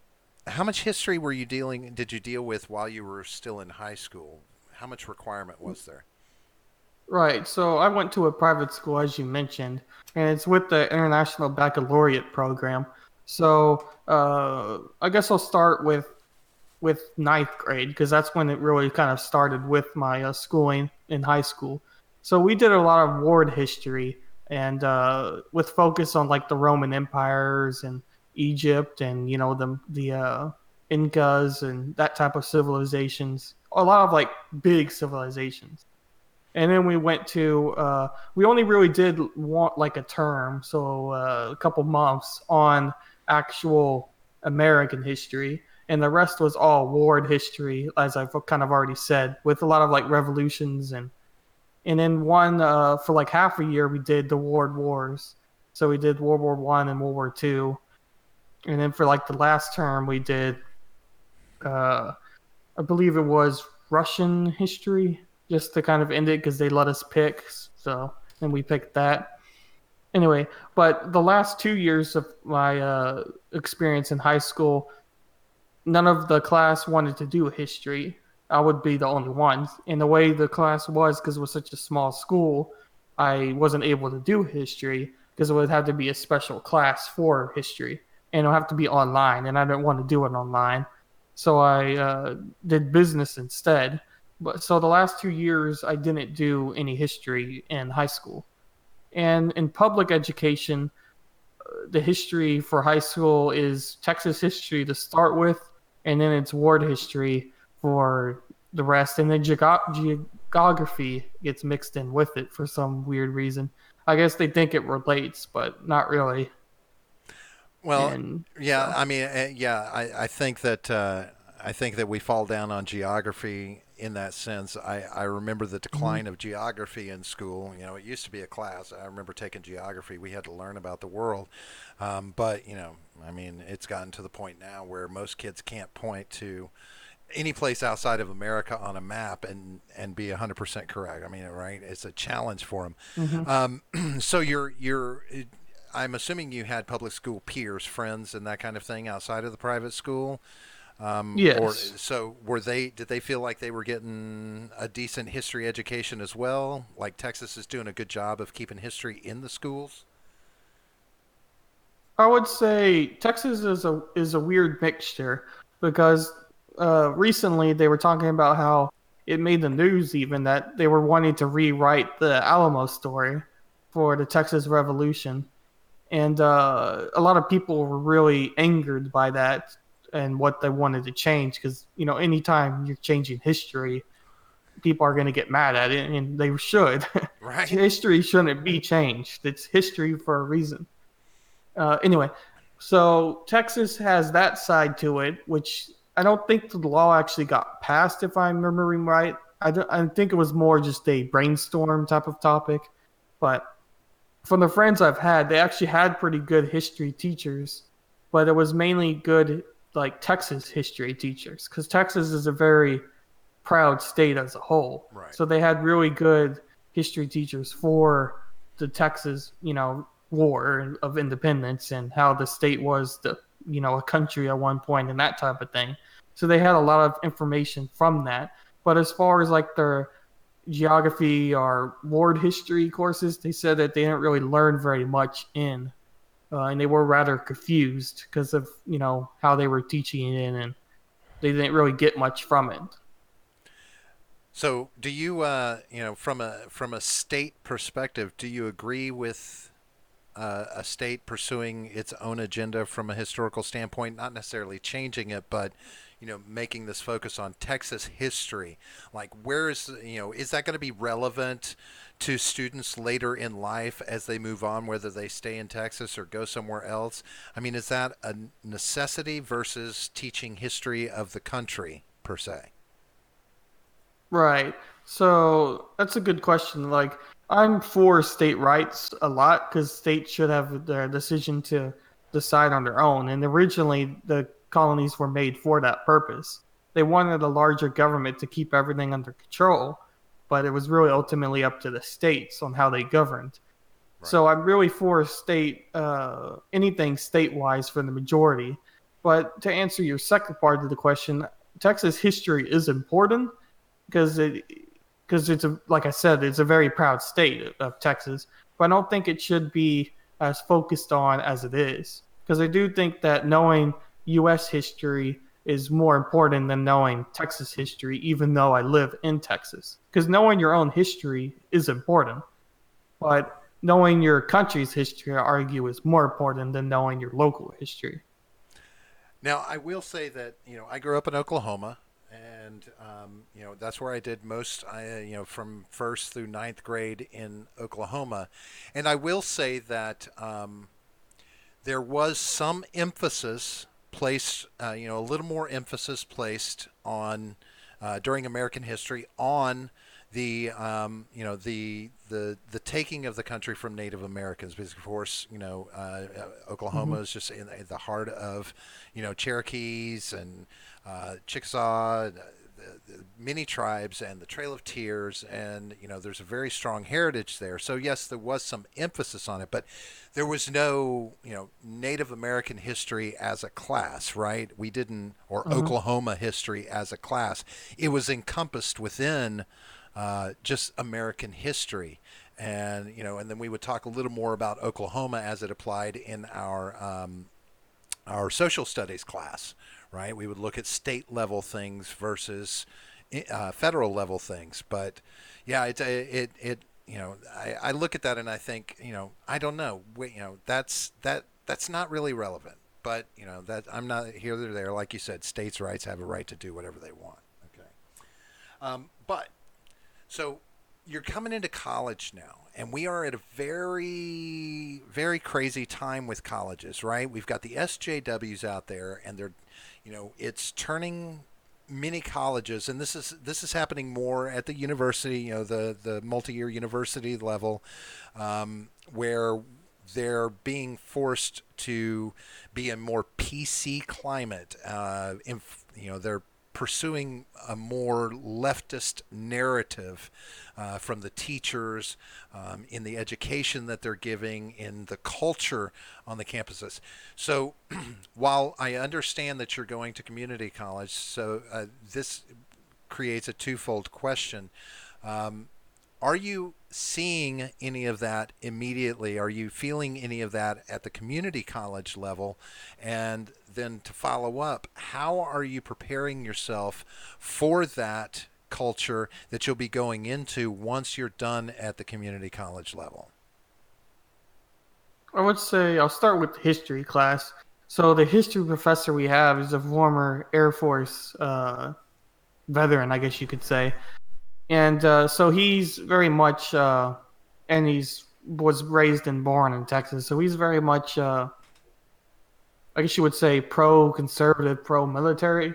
how much history did you deal with while you were still in high school? How much requirement was there? right. So I went to a private school, as you mentioned, and it's with the International Baccalaureate program. So I guess I'll start with ninth grade because that's when it really kind of started with my schooling in high school. So we did a lot of world history and with focus on like the Roman empires and Egypt and the Incas and that type of civilizations. A lot of like big civilizations. And then we went to we only really did want like a term, so a couple months on actual American history, and the rest was all world history, as I've kind of already said, with a lot of like revolutions and then one for like half a year we did the world wars. So we did World War One and World War Two, and then for like the last term we did uh, I believe it was Russian history, just to kind of end it because they let us pick. So, and we picked that. Anyway, but the last 2 years of my experience in high school, none of the class wanted to do history. I would be the only one. And the way the class was, because it was such a small school, I wasn't able to do history because it would have to be a special class for history. And it would have to be online, and I didn't want to do it online. So I did business instead. But so the last 2 years, I didn't do any history in high school. And in public education, the history for high school is Texas history to start with, and then it's world history for the rest, and then geography gets mixed in with it for some weird reason. I guess they think it relates, but not really. Well, And yeah, so, I mean, yeah, I think that we fall down on geography in that sense. I remember the mhm. decline of geography in school. It used to be a class. I remember taking geography. We had to learn about the world, but I mean, it's gotten to the point now where most kids can't point to any place outside of America on a map and be 100% correct. I mean, right? It's a challenge for them. Mhm. So I'm assuming you had public school peers, friends, and that kind of thing outside of the private school. Or Yes. so were they? Did they feel like they were getting a decent history education as well? Like Texas is doing a good job of keeping history in the schools. I would say Texas is a weird mixture because recently they were talking about how it made the news even that they were wanting to rewrite the Alamo story for the Texas Revolution, and a lot of people were really angered by that and what they wanted to change because anytime you're changing history, people are going to get mad at it, and they should. Right. History shouldn't be changed. It's history for a reason. Anyway, so Texas has that side to it, which I don't think the law actually got passed, if I'm remembering right. I think it was more just a brainstorm type of topic. But from the friends I've had, they actually had pretty good history teachers, but it was mainly good like Texas history teachers because Texas is a very proud state as a whole. Right. So they had really good history teachers for the Texas, war of independence and how the state was a country at one point and that type of thing. So they had a lot of information from that. But as far as like their geography or world history courses, they said that they didn't really learn very much and they were rather confused because of how they were teaching it and they didn't really get much from it. So, do you, from a state perspective, do you agree with a state pursuing its own agenda from a historical standpoint, not necessarily changing it, but making this focus on Texas history. Like, where is is that going to be relevant to students later in life as they move on, whether they stay in Texas or go somewhere else? I mean, is that a necessity versus teaching history of the country per se? Right. So that's a good question. Like, I'm for state rights a lot because states should have their decision to decide on their own. And originally, the colonies were made for that purpose. They wanted a larger government to keep everything under control, but it was really ultimately up to the states on how they governed. Right. So I'm really for anything state-wise for the majority. But to answer your second part of the question, Texas history is important because it's a, like I said, it's a very proud state of Texas. But I don't think it should be as focused on as it is, because I do think that knowing U.S. history is more important than knowing Texas history, even though I live in Texas. Because knowing your own history is important, but knowing your country's history, I argue, is more important than knowing your local history. Now, I will say that I grew up in Oklahoma, and that's where I did most. From first through ninth grade in Oklahoma, and I will say that there was some emphasis placed, a little more emphasis placed on during American history on the taking of the country from Native Americans, because of course Oklahoma Mm-hmm. is just in the heart of Cherokees and Chickasaw, the many tribes, and the Trail of Tears, and there's a very strong heritage there. So yes, there was some emphasis on it, but there was no Native American history as a class, right? We didn't, or Mm-hmm. Oklahoma history as a class. It was encompassed within just American history. And and then we would talk a little more about Oklahoma as it applied in our social studies class, right? We would look at state level things versus federal level things. But yeah, I look at that and I think, I don't know, that's not really relevant. But that I'm not here or there. Like you said, states' rights have a right to do whatever they want. Okay, but so you're coming into college now, and we are at a very, very crazy time with colleges, right? We've got the SJWs out there, and they're, it's turning many colleges, and this is happening more at the university, the multi-year university level, where they're being forced to be a more PC climate. They're pursuing a more leftist narrative from the teachers, in the education that they're giving, in the culture on the campuses. So while I understand that you're going to community college, so this creates a twofold question. Um, are you seeing any of that immediately? Are you feeling any of that at the community college level? And then to follow up, how are you preparing yourself for that culture that you'll be going into once you're done at the community college level? I would say I'll start with the history class. So the history professor we have is a former Air Force veteran, I guess you could say, and so he's very much, and he's was raised and born in Texas, so he's very much, I guess you would say, pro-conservative, pro-military.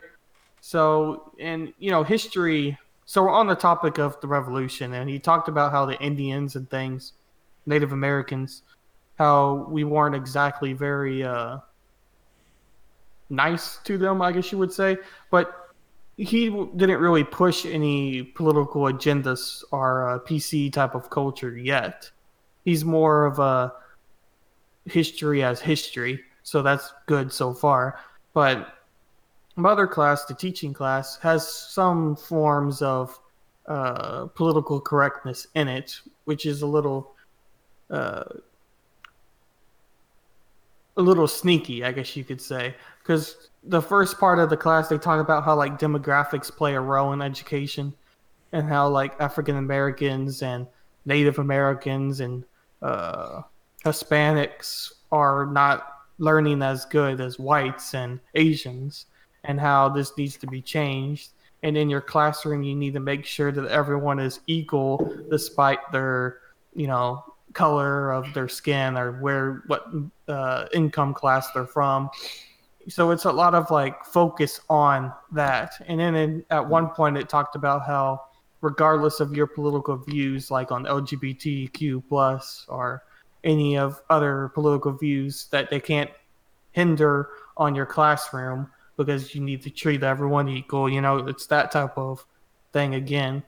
So, and history. So we're on the topic of the revolution, and he talked about how the Indians and things, Native Americans, how we weren't exactly very nice to them, I guess you would say. But he didn't really push any political agendas or PC type of culture yet. He's more of a history as history, so that's good so far. But my other class, the teaching class, has some forms of political correctness in it, which is uh, a little sneaky, I guess you could say, because the first part of the class they talk about how like demographics play a role in education and how like African Americans and Native Americans and uh, Hispanics are not learning as good as whites and Asians, and how this needs to be changed. And in your classroom, you need to make sure that everyone is equal despite their, color of their skin or what income class they're from. So it's a lot of like focus on that. And then at one point, it talked about how, regardless of your political views, like on LGBTQ plus or any of other political views, that they can't hinder on your classroom because you need to treat everyone equal. It's that type of thing again.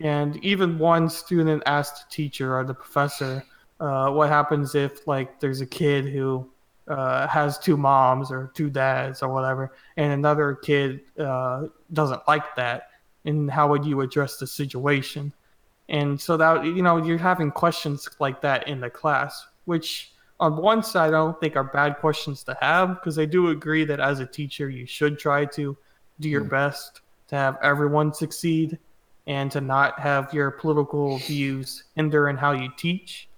And even one student asked the teacher or the professor, what happens if like there's a kid who has two moms or two dads or whatever, and another kid doesn't like that, and how would you address the situation? And so that, you're having questions like that in the class, which on one side I don't think are bad questions to have, because I do agree that as a teacher you should try to do your best to have everyone succeed and to not have your political views hinder in how you teach.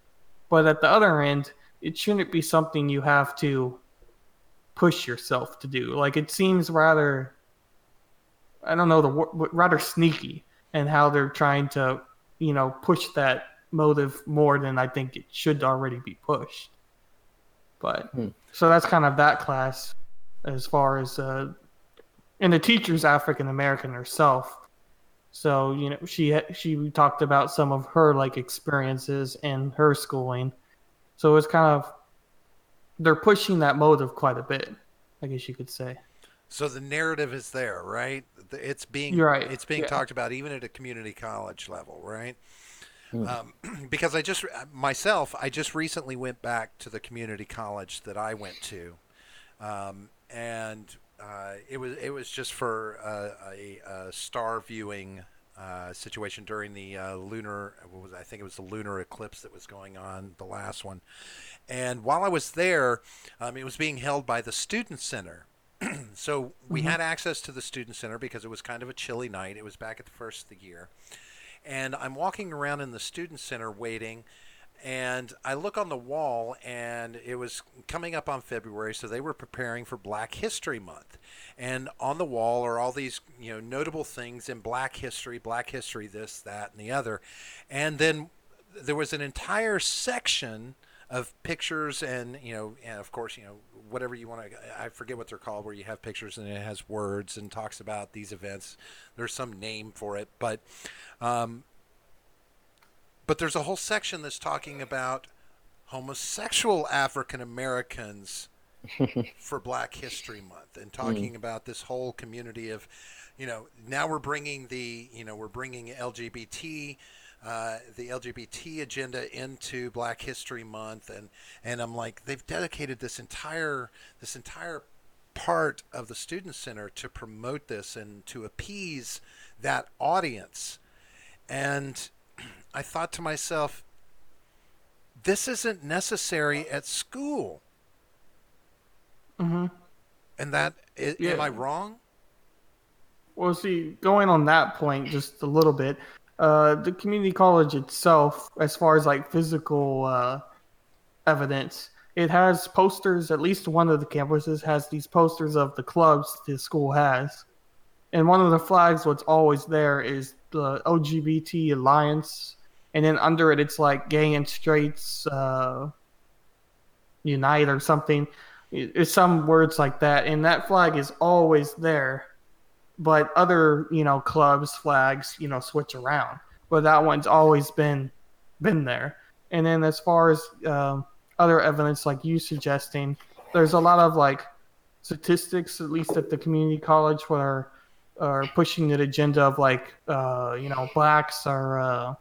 But at the other end, it shouldn't be something you have to push yourself to do. Like, it seems rather, I don't know, rather sneaky in how they're trying to, push that motive more than I think it should already be pushed. But so that's kind of that class, as far as and the teacher's African American herself. So, she talked about some of her like experiences in her schooling. So it's kind of, they're pushing that motive quite a bit, I guess you could say. So the narrative is there, right? You're right. It's being Yeah. talked about even at a community college level, right? Mm. Because I just recently went back to the community college that I went to, and it was just for a star viewing situation during the lunar. I think it was the lunar eclipse that was going on, the last one. And while I was there, it was being held by the student center. So we had access to the student center because it was kind of a chilly night. It was back at the first of the year. And I'm walking around in the student center waiting, and I look on the wall, and it was coming up on February, so they were preparing for Black History Month. And on the wall are all these, notable things in Black history, this, that, and the other. And then there was an entire section of pictures and, and of course, whatever you want to, I forget what they're called, where you have pictures and it has words and talks about these events. There's some name for it, but there's a whole section that's talking about homosexual African Americans for Black History Month, and talking about this whole community of, now we're bringing LGBT, the LGBT agenda into Black History Month, and I'm like, they've dedicated this entire part of the student center to promote this and to appease that audience. And I thought to myself, this isn't necessary at school. Mm-hmm. And that, am I wrong? Well, see, going on that point just a little bit, the community college itself, as far as like physical evidence, it has posters. At least one of the campuses has these posters of the clubs the school has. And one of the flags, what's always there, is the LGBT Alliance. And then under it, it's like Gay and Straights Unite or something. It's some words like that. And that flag is always there. But other, clubs, flags, switch around. But that one's always been there. And then as far as other evidence, like you suggesting, there's a lot of like statistics, at least at the community college, where are pushing the agenda of like, blacks or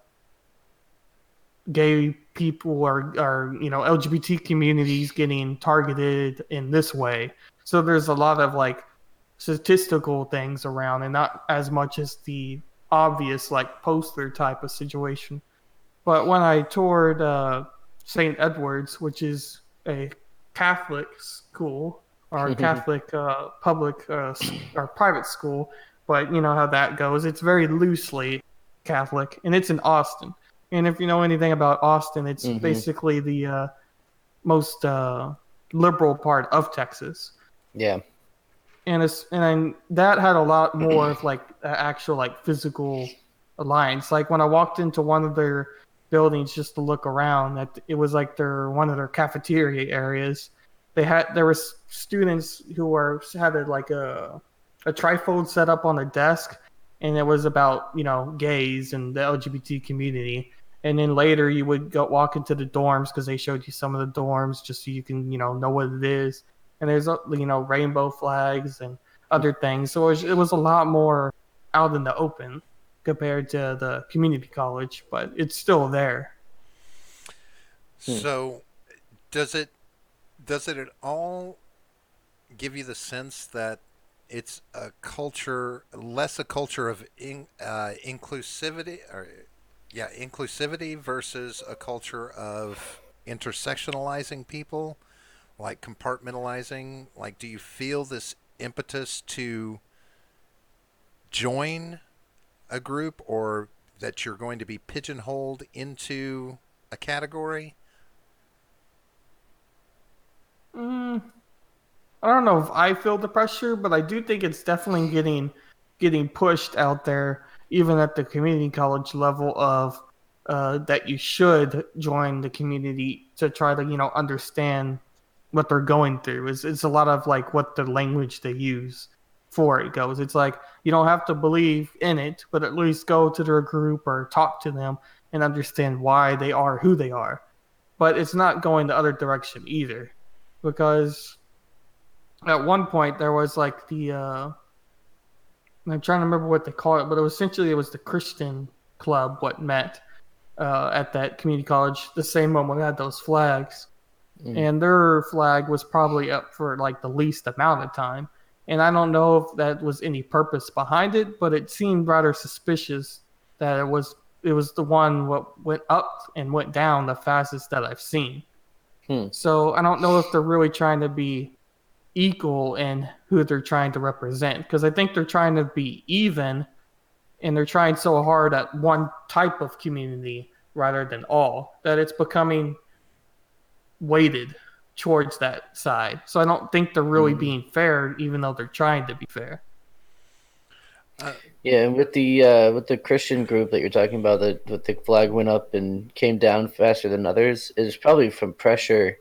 gay people or LGBT communities getting targeted in this way. So there's a lot of like statistical things around, and not as much as the obvious like poster type of situation. But when I toured St. Edward's, which is a Catholic school or Catholic public or private school, but you know how that goes. It's very loosely Catholic, and it's in Austin. And if you know anything about Austin, it's Hmm. basically the most liberal part of Texas. Yeah. And that had a lot more of like actual like physical alliance. Like when I walked into one of their buildings just to look around, that it was like their one of their cafeteria areas. There was students who were had like a trifold set up on their desk, and it was about gays and the LGBT community. And then later you would go walk into the dorms because they showed you some of the dorms just so you can know what it is. And there's rainbow flags and other things. So it was a lot more out in the open compared to the community college, but it's still there. Hmm. So does it at all give you the sense that it's a culture, less a culture of inclusivity, or yeah, inclusivity versus a culture of intersectionalizing people, like compartmentalizing? Like, do you feel this impetus to join a group, or that you're going to be pigeonholed into a category? Mm, I don't know if I feel the pressure, but I do think it's definitely getting pushed out there, even at the community college level of that you should join the community to try to understand what they're going through. It's a lot of like what the language they use for it goes. It's like you don't have to believe in it, but at least go to their group or talk to them and understand why they are who they are. But it's not going the other direction either, because at one point there was like I'm trying to remember what they call it, but it was the Christian club what met at that community college the same moment we had those flags, Mm. and their flag was probably up for like the least amount of time. And I don't know if that was any purpose behind it, but it seemed rather suspicious that it was the one what went up and went down the fastest that I've seen. Hmm. So I don't know if they're really trying to be equal in who they're trying to represent, because I think they're trying to be even, and they're trying so hard at one type of community rather than all that it's becoming weighted towards that side. So I don't think they're really Mm. being fair, even though they're trying to be fair. Uh, Yeah, and with the Christian group that you're talking about, that the flag went up and came down faster than others, is probably from pressure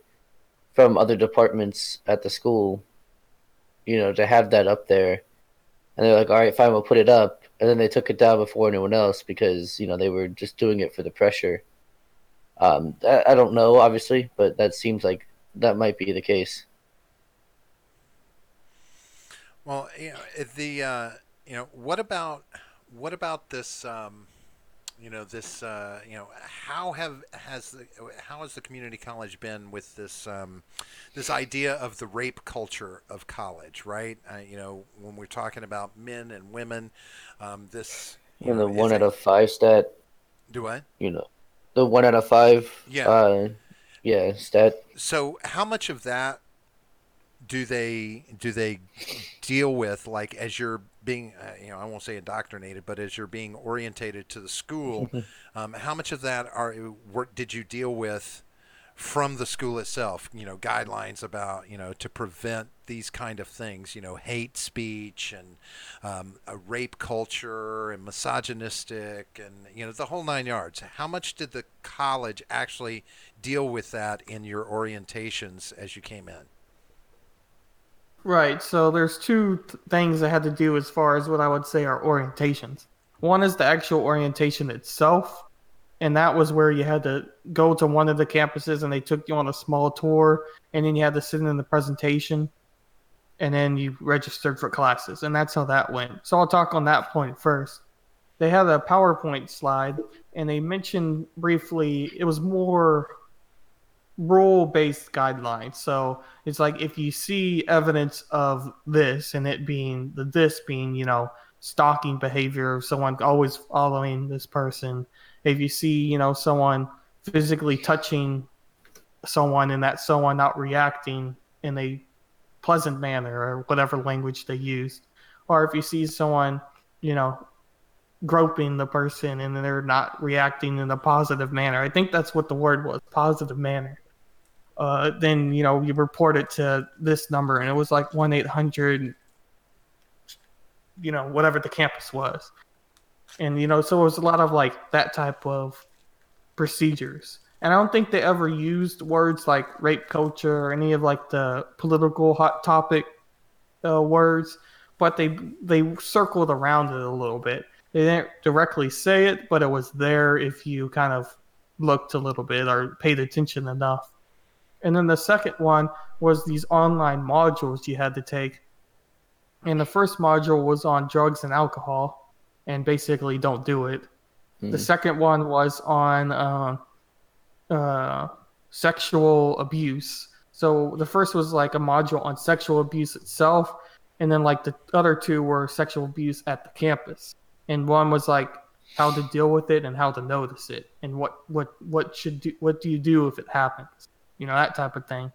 from other departments at the school, to have that up there. And they're like, all right, fine, we'll put it up. And then they took it down before anyone else because, they were just doing it for the pressure. I don't know, obviously, but that seems like that might be the case. well, what about this? This. How has the community college been with this this idea of the rape culture of college? Right. When we're talking about men and women, this The is one out a of five stat, do I? you know, the 1 out of 5, Yeah. yeah, stat. So how much of that do they deal with, like, as you're being I won't say indoctrinated, but as you're being orientated to the school, how much of that did you deal with from the school itself, guidelines about, to prevent these kind of things, hate speech and a rape culture and misogynistic and, the whole 9 yards? How much did the college actually deal with that in your orientations as you came in? Right. So there's two things I had to do as far as what I would say are orientations. One is the actual orientation itself, and that was where you had to go to one of the campuses and they took you on a small tour, and then you had to sit in the presentation, and then you registered for classes, and that's how that went. So I'll talk on that point first. They had a PowerPoint slide, and they mentioned briefly it was more rule based guidelines. So it's like if you see evidence of this, and it being this being, stalking behavior of someone always following this person, if you see, someone physically touching someone and that someone not reacting in a pleasant manner or whatever language they used, or if you see someone, you know, groping the person and they're not reacting in a positive manner. I think that's what the word was, positive manner. Then you report it to this number, and it was like 1-800, whatever the campus was, and so it was a lot of like that type of procedures. And I don't think they ever used words like rape culture or any of like the political hot topic words, but they circled around it a little bit. They didn't directly say it, but it was there if you kind of looked a little bit or paid attention enough. And then the second one was these online modules you had to take. And the first module was on drugs and alcohol, and basically don't do it. The Mm. second one was on sexual abuse. So the first was like a module on sexual abuse itself, and then like the other two were sexual abuse at the campus. And one was like how to deal with it and how to notice it, and what do you do if it happens, that type of thing.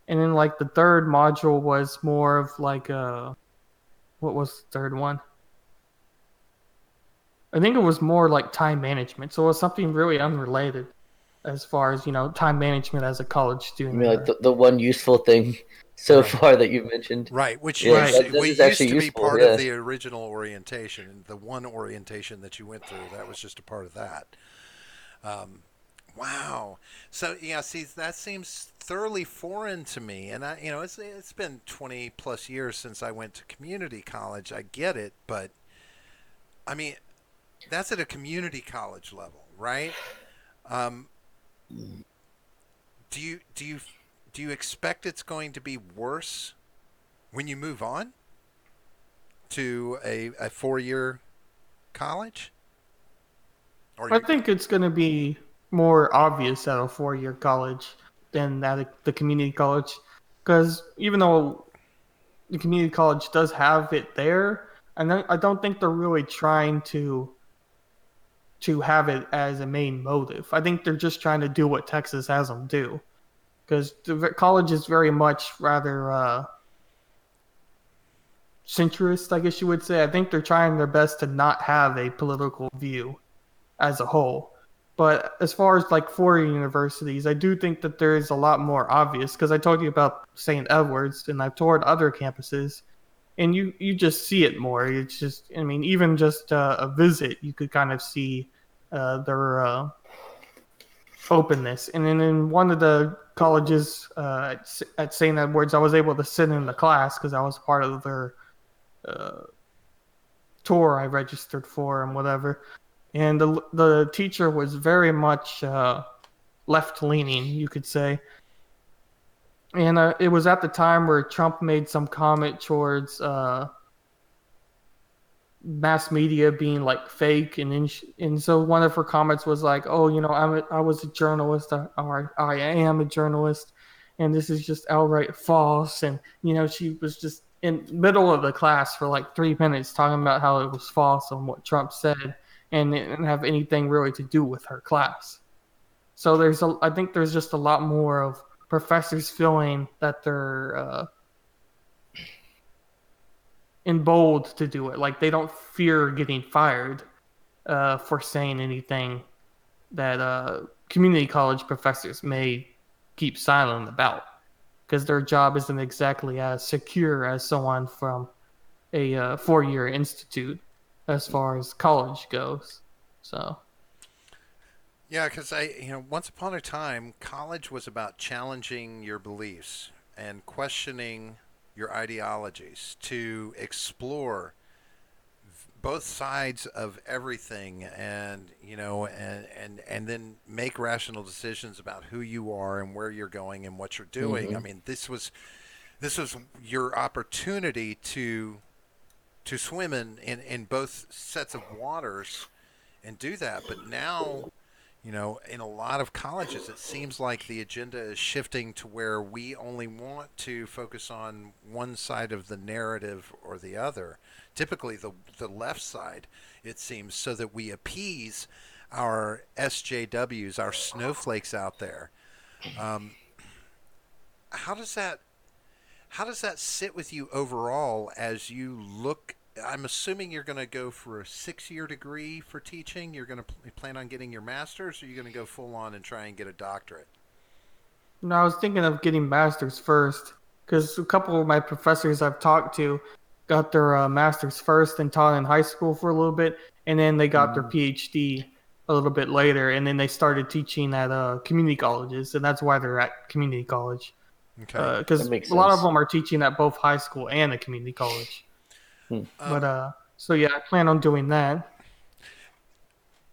And then like the third module was more of like what was the third one? I think it was more like time management. So it was something really unrelated as far as, time management as a college I student. mean, like the one useful thing so Right. far that you've mentioned. Right, which Yeah, Right. used, that we is used actually to be useful. part of Yeah. the original orientation. The one orientation that you went through, that was just a part of that. Um, wow. So yeah, see, that seems thoroughly foreign to me, and it's been 20 plus years since I went to community college. I get it, but I mean, that's at a community college level, right? Um, do you do you do you expect it's going to be worse when you move on to a 4 year college? Or I you? think it's going to be more obvious at a 4-year college than at the community college. Because even though the community college does have it there, I don't think they're really trying to have it as a main motive. I think they're just trying to do what Texas has them do. Because the college is very much rather centrist, I guess you would say. I think they're trying their best to not have a political view as a whole. But as far as like foreign universities, I do think that there is a lot more obvious because I told you about St. Edward's and I've toured other campuses, and you just see it more. It's just, I mean, even just a visit, you could kind of see their openness. And then in one of the colleges at St. Edward's, I was able to sit in the class because I was part of their uh, tour I registered for and whatever. And the teacher was very much left leaning, you could say. And it was at the time where Trump made some comment towards mass media being like fake, and so one of her comments was like, "Oh, I was a journalist, or I am a journalist, and this is just outright false." And she was just in middle of the class for like 3 minutes talking about how it was false on what Trump said, and it didn't have anything really to do with her class. So I think there's just a lot more of professors feeling that they're emboldened to do it. Like they don't fear getting fired for saying anything that community college professors may keep silent about, because their job isn't exactly as secure as someone from a 4-year institute as far as college goes. So Yeah, because once upon a time, college was about challenging your beliefs and questioning your ideologies to explore both sides of everything, and and then make rational decisions about who you are and where you're going and what you're doing. I Hmm. mean, this was your opportunity to swim in both sets of waters and do that. But now, in a lot of colleges, it seems like the agenda is shifting to where we only want to focus on one side of the narrative or the other. Typically, the left side, it seems, so that we appease our SJWs, our snowflakes out there. Um, how does that sit with you overall as you look I'm assuming you're going to go for a 6-year degree for teaching. You're going to plan on getting your master's, or you're going to go full on and try and get a doctorate? No, I was thinking of getting masters first because a couple of my professors I've talked to got their masters first and taught in high school for a little bit, and then they got their Mm, PhD a little bit later, and then they started teaching at community colleges, and that's why they're at community college. Okay. that Because makes a lot of sense. them are teaching at both high school and a community college. Hmm. But Um, so yeah, I plan on doing that.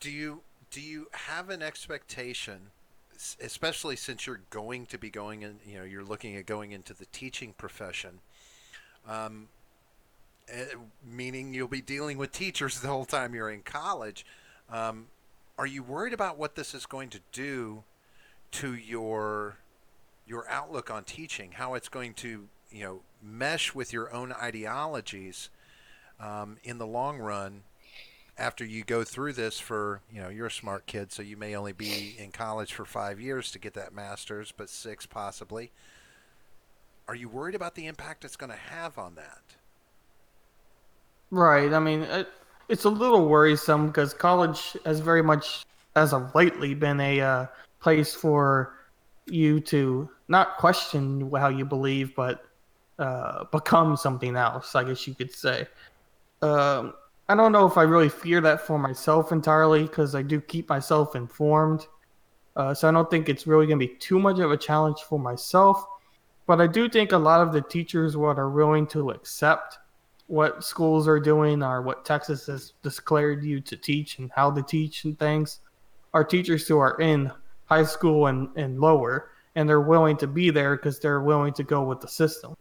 do you have an expectation, especially since you're going to be going in, you're looking at going into the teaching profession, um, eh, meaning you'll be dealing with teachers the whole time you're in college. Um, are you worried about what this is going to do to your outlook on teaching? How it's going to mesh with your own ideologies in the long run after you go through this for, you're a smart kid, so you may only be in college for 5 years to get that master's, but 6 possibly. Are you worried about the impact it's going to have on that? Right. I mean, it's a little worrisome because college has very much, as of lately, been a place for you to not question how you believe, but become something else, I guess you could say. Um, I don't know if I really fear that for myself entirely because I do keep myself informed. So I don't think it's really going to be too much of a challenge for myself. But I do think a lot of the teachers what are willing to accept what schools are doing or what Texas has declared you to teach and how to teach and things are teachers who are in high school and lower, and they're willing to be there because they're willing to go with the system.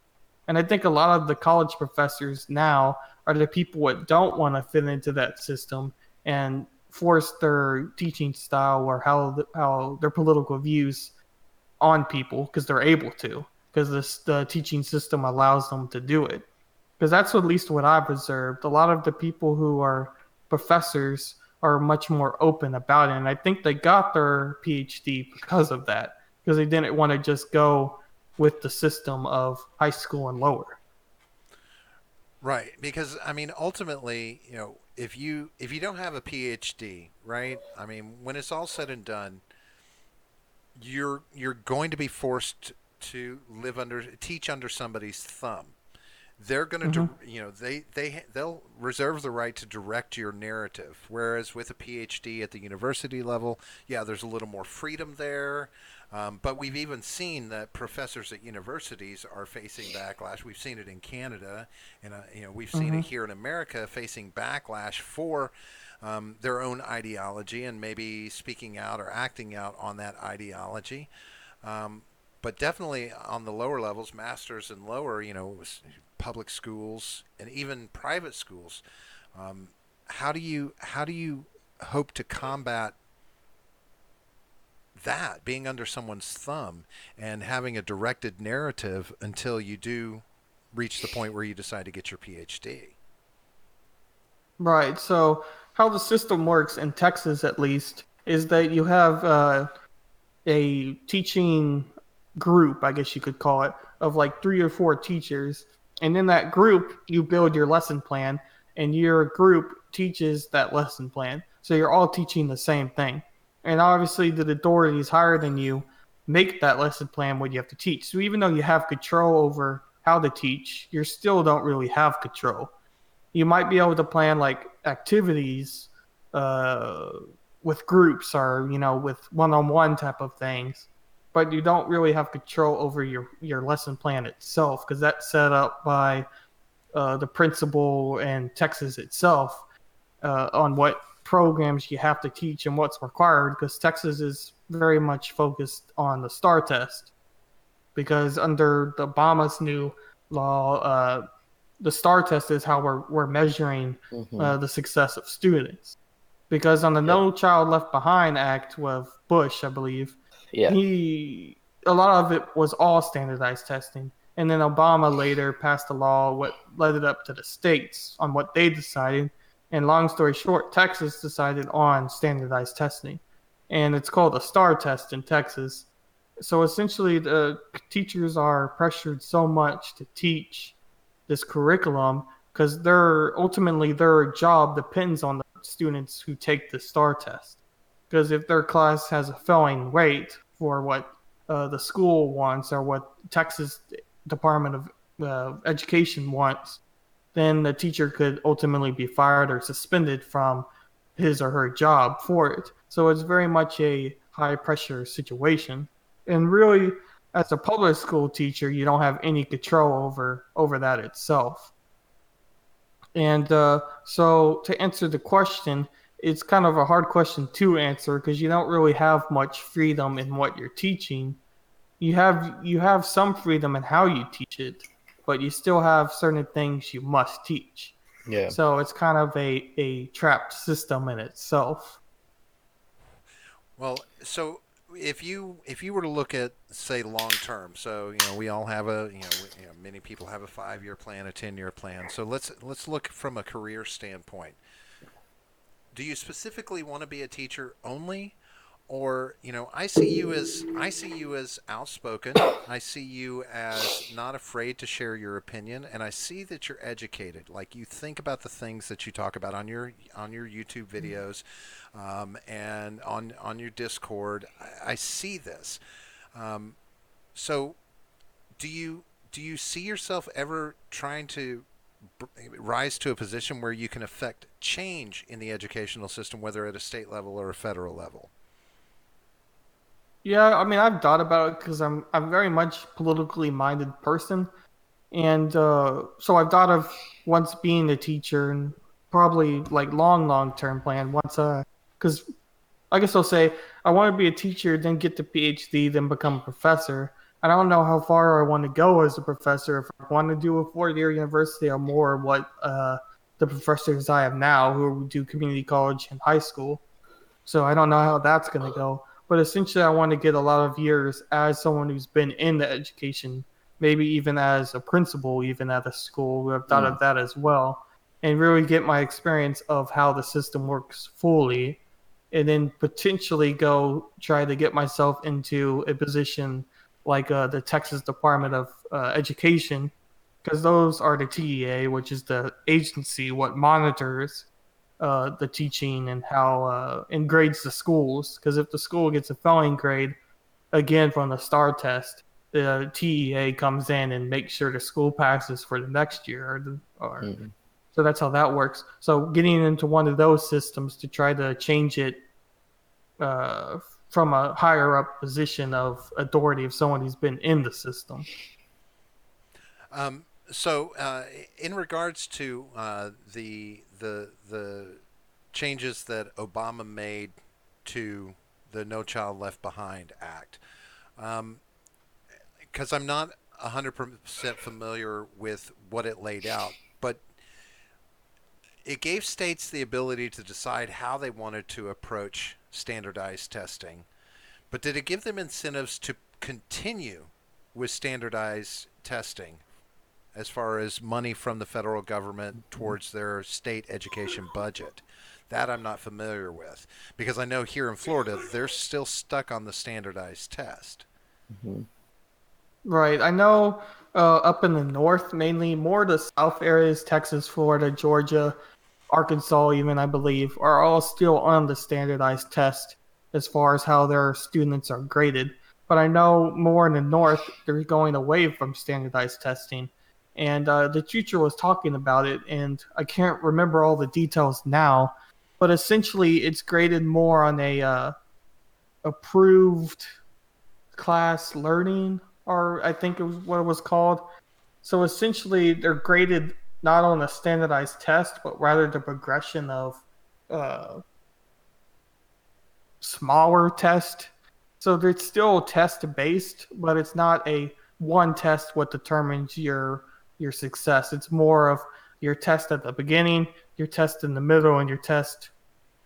And I think a lot of the college professors now are the people that don't want to fit into that system and force their teaching style or how their political views on people because they're able to because the teaching system allows them to do it because that's at least what I've observed. A lot of the people who are professors are much more open about it, and I think they got their PhD because of that because they didn't want to just go with the system of high school and lower. Right, because I mean, ultimately, if you don't have a PhD, right? I mean, when it's all said and done, you're going to be forced to teach under somebody's thumb. They're going to, Hmm. they'll reserve the right to direct your narrative. Whereas with a PhD at the university level, yeah, there's a little more freedom there. But we've even seen that professors at universities are facing backlash. We've seen it in Canada, and we've seen it Hmm. here in America, facing backlash for their own ideology and maybe speaking out or acting out on that ideology. Um, but definitely on the lower levels, masters and lower, public schools and even private schools. Um, how do you hope to combat that being under someone's thumb and having a directed narrative until you do reach the point where you decide to get your PhD? Right. So how the system works in Texas, at least, is that you have a teaching group, I guess you could call it, of like 3 or 4 teachers. And in that group, you build your lesson plan, and your group teaches that lesson plan. So you're all teaching the same thing. And obviously, the authorities higher than you make that lesson plan what you have to teach. So even though you have control over how to teach, you still don't really have control. You might be able to plan like activities uh, with groups or with one-on-one type of things, but you don't really have control over your lesson plan itself because that's set up by the principal and Texas itself on what programs you have to teach and what's required because Texas is very much focused on the STAR test because under the Obama's new law, the STAR test is how we're measuring Hmm. the success of students. Because on the Yep. No Child Left Behind Act with Bush, I believe, Yeah. he a lot of it was all standardized testing, and then Obama later passed a law what led it up to the states on what they decided. And long story short, Texas decided on standardized testing, and it's called a STAR test in Texas. So essentially, the teachers are pressured so much to teach this curriculum because ultimately their job depends on the students who take the STAR test. Because if their class has a failing rate for what the school wants or what Texas Department of Education wants, then the teacher could ultimately be fired or suspended from his or her job for it. So it's very much a high pressure situation. And really, as a public school teacher, you don't have any control over that itself. And so to answer the question, it's kind of a hard question to answer because you don't really have much freedom in what you're teaching. You have some freedom in how you teach it, but you still have certain things you must teach. Yeah. So it's kind of a trapped system in itself. Well, so if you were to look at, say, long term, so we all have many people have a 5-year plan, a 10-year plan. So let's look from a career standpoint. Do you specifically want to be a teacher only, or I see you as outspoken. I see you as not afraid to share your opinion, and I see that you're educated. Like, you think about the things that you talk about on your YouTube videos, and on your Discord. I see this. So do you see yourself ever trying to rise to a position where you can affect change in the educational system, whether at a state level or a federal level? Yeah, I mean, I've thought about it because I'm very much politically minded person, and so I've thought of once being a teacher and probably like long term plan once because I guess I'll say I want to be a teacher, then get the PhD, then become a professor. I don't know how far I want to go as a professor. If I want to do a 4-year university or more, what the professors I have now who do community college and high school. So I don't know how that's going to go. But essentially, I want to get a lot of years as someone who's been in the education, maybe even as a principal, even at a school. We have thought of that as well, and really get my experience of how the system works fully, and then potentially go try to get myself into a position like the Texas Department of Education, because those are the TEA, which is the agency what monitors the teaching and how and grades the schools. Because if the school gets a failing grade again from the STAR test, the TEA comes in and makes sure the school passes for the next year. So that's how that works. So getting into one of those systems to try to change it from a higher up position of authority of someone who's been in the system. So, in regards to the changes that Obama made to the No Child Left Behind Act, because I'm not 100% familiar with what it laid out, but it gave states the ability to decide how they wanted to approach standardized testing. But did it give them incentives to continue with standardized testing as far as money from the federal government towards their state education budget? That I'm not familiar with, because I know here in Florida they're still stuck on the standardized test. Mm-hmm. Right. I know up in the north, mainly more the south areas, Texas, Florida, Georgia, Arkansas, even I believe, are all still on the standardized test as far as how their students are graded. But I know more in the north, they're going away from standardized testing. And the teacher was talking about it, and I can't remember all the details now, but essentially it's graded more on a approved class learning, or I think it was what it was called. So essentially, they're graded not on a standardized test, but rather the progression of uh, smaller test. So it's still test based, but it's not a one test what determines your success. It's more of your test at the beginning, your test in the middle, and your test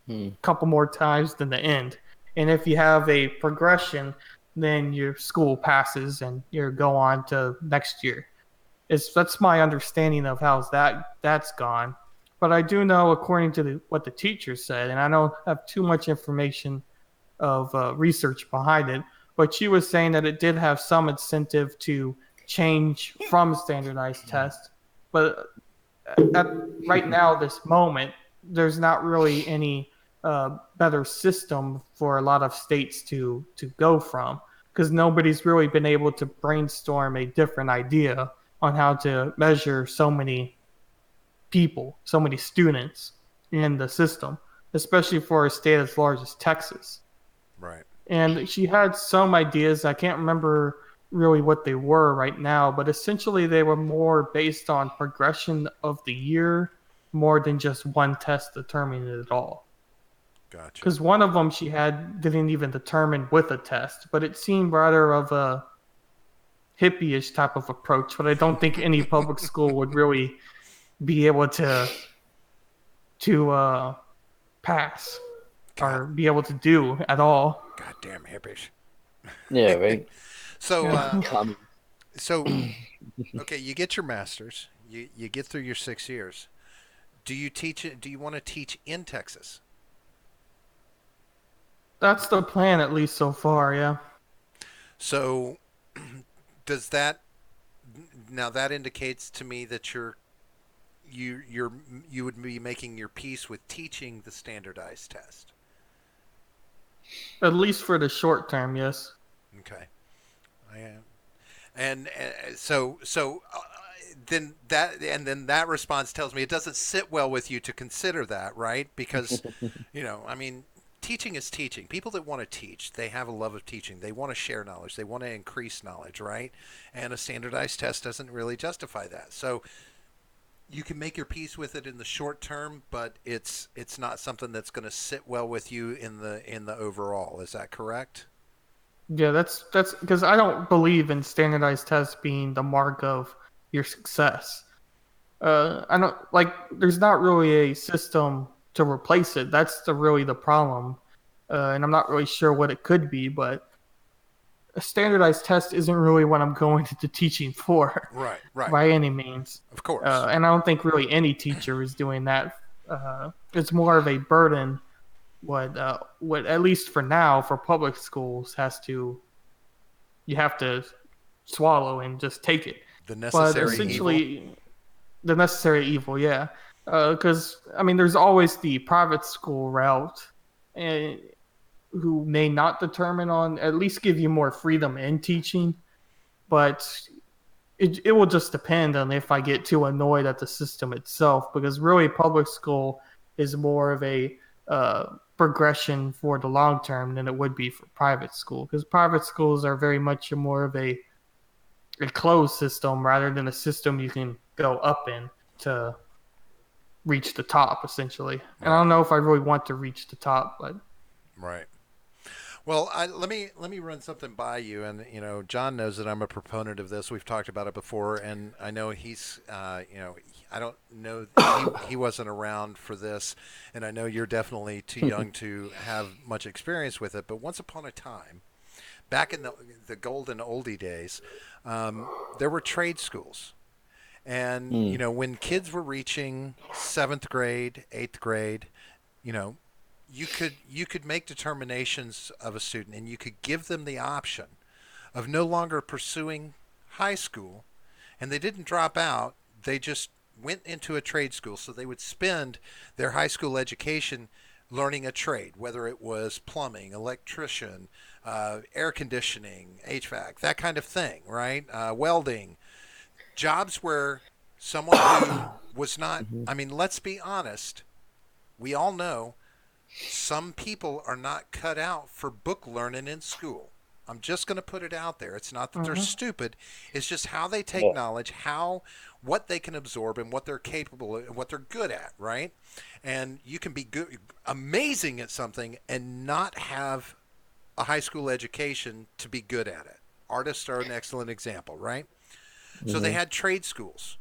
a couple more times than the end. And if you have a progression, then your school passes and you go on to next year. That's my understanding of how that's gone. But I do know, according to what the teacher said, and I don't have too much information of research behind it, but she was saying that it did have some incentive to change from standardized tests. But at right now, this moment, there's not really any better system for a lot of states to go from, because nobody's really been able to brainstorm a different idea on how to measure so many people, so many students in the system, especially for a state as large as Texas. Right. And she had some ideas. I can't remember really what they were right now, but essentially they were more based on progression of the year more than just one test determining it at all. Gotcha. Because one of them she had didn't even determine with a test, but it seemed rather of a hippie-ish type of approach. But I don't think any public school would really be able to pass God, or be able to do at all. goddamn hippies. Yeah, right. So, Yeah. Common. so okay, you get your master's. You get through your 6 years. Do you teach it? Do you want to teach in Texas? That's the plan, at least so far, yeah. So, does that now that indicates to me that you would be making your peace with teaching the standardized test. At least for the short term, yes. Okay, I am, and then that response tells me it doesn't sit well with you to consider that, right? Because, I mean, teaching is teaching. People that want to teach, they have a love of teaching. They want to share knowledge. They want to increase knowledge, right? And a standardized test doesn't really justify that. So you can make your peace with it in the short term, but it's not something that's going to sit well with you in the overall. Is that correct? Yeah, that's because I don't believe in standardized tests being the mark of your success. I don't like. There's not really a system to replace it. That's really the problem, and I'm not really sure what it could be. But a standardized test isn't really what I'm going into teaching for, Right, right. by any means. Of course. And I don't think really any teacher is doing that. It's more of a burden. What at least for now for public schools you have to swallow and just take it. The But necessary evil. essentially, the necessary evil, yeah. Because I mean, there's always the private school route, and who may not determine on at least give you more freedom in teaching, but it will just depend on if I get too annoyed at the system itself. Because really, public school is more of a progression for the long term than it would be for private school. Because private schools are very much more of a closed system rather than a system you can go up in to reach the top, essentially. And I Right. don't know if I really want to reach the top, but Right. Well, let me run something by you, and John knows that I'm a proponent of this. We've talked about it before, and I know he's, I don't know, he wasn't around for this, and I know you're definitely too young to have much experience with it. But once upon a time, back in the golden oldie days, there were trade schools, and Mm. when kids were reaching seventh grade, eighth grade, you know, you could make determinations of a student, and you could give them the option of no longer pursuing high school, and they didn't drop out. They just went into a trade school, so they would spend their high school education learning a trade, whether it was plumbing, electrician, air conditioning, HVAC, that kind of thing, right? Welding, jobs where someone who was not, Mhm. I mean, let's be honest, we all know some people are not cut out for book learning in school. I'm just going to put it out there. It's not that they're mhm. stupid. It's just how they take Yeah. knowledge, what they can absorb, and what they're capable of, and what they're good at, right? And you can be good, amazing at something, and not have a high school education to be good at it. Artists are an excellent example, right? So they Mhm. had trade schools,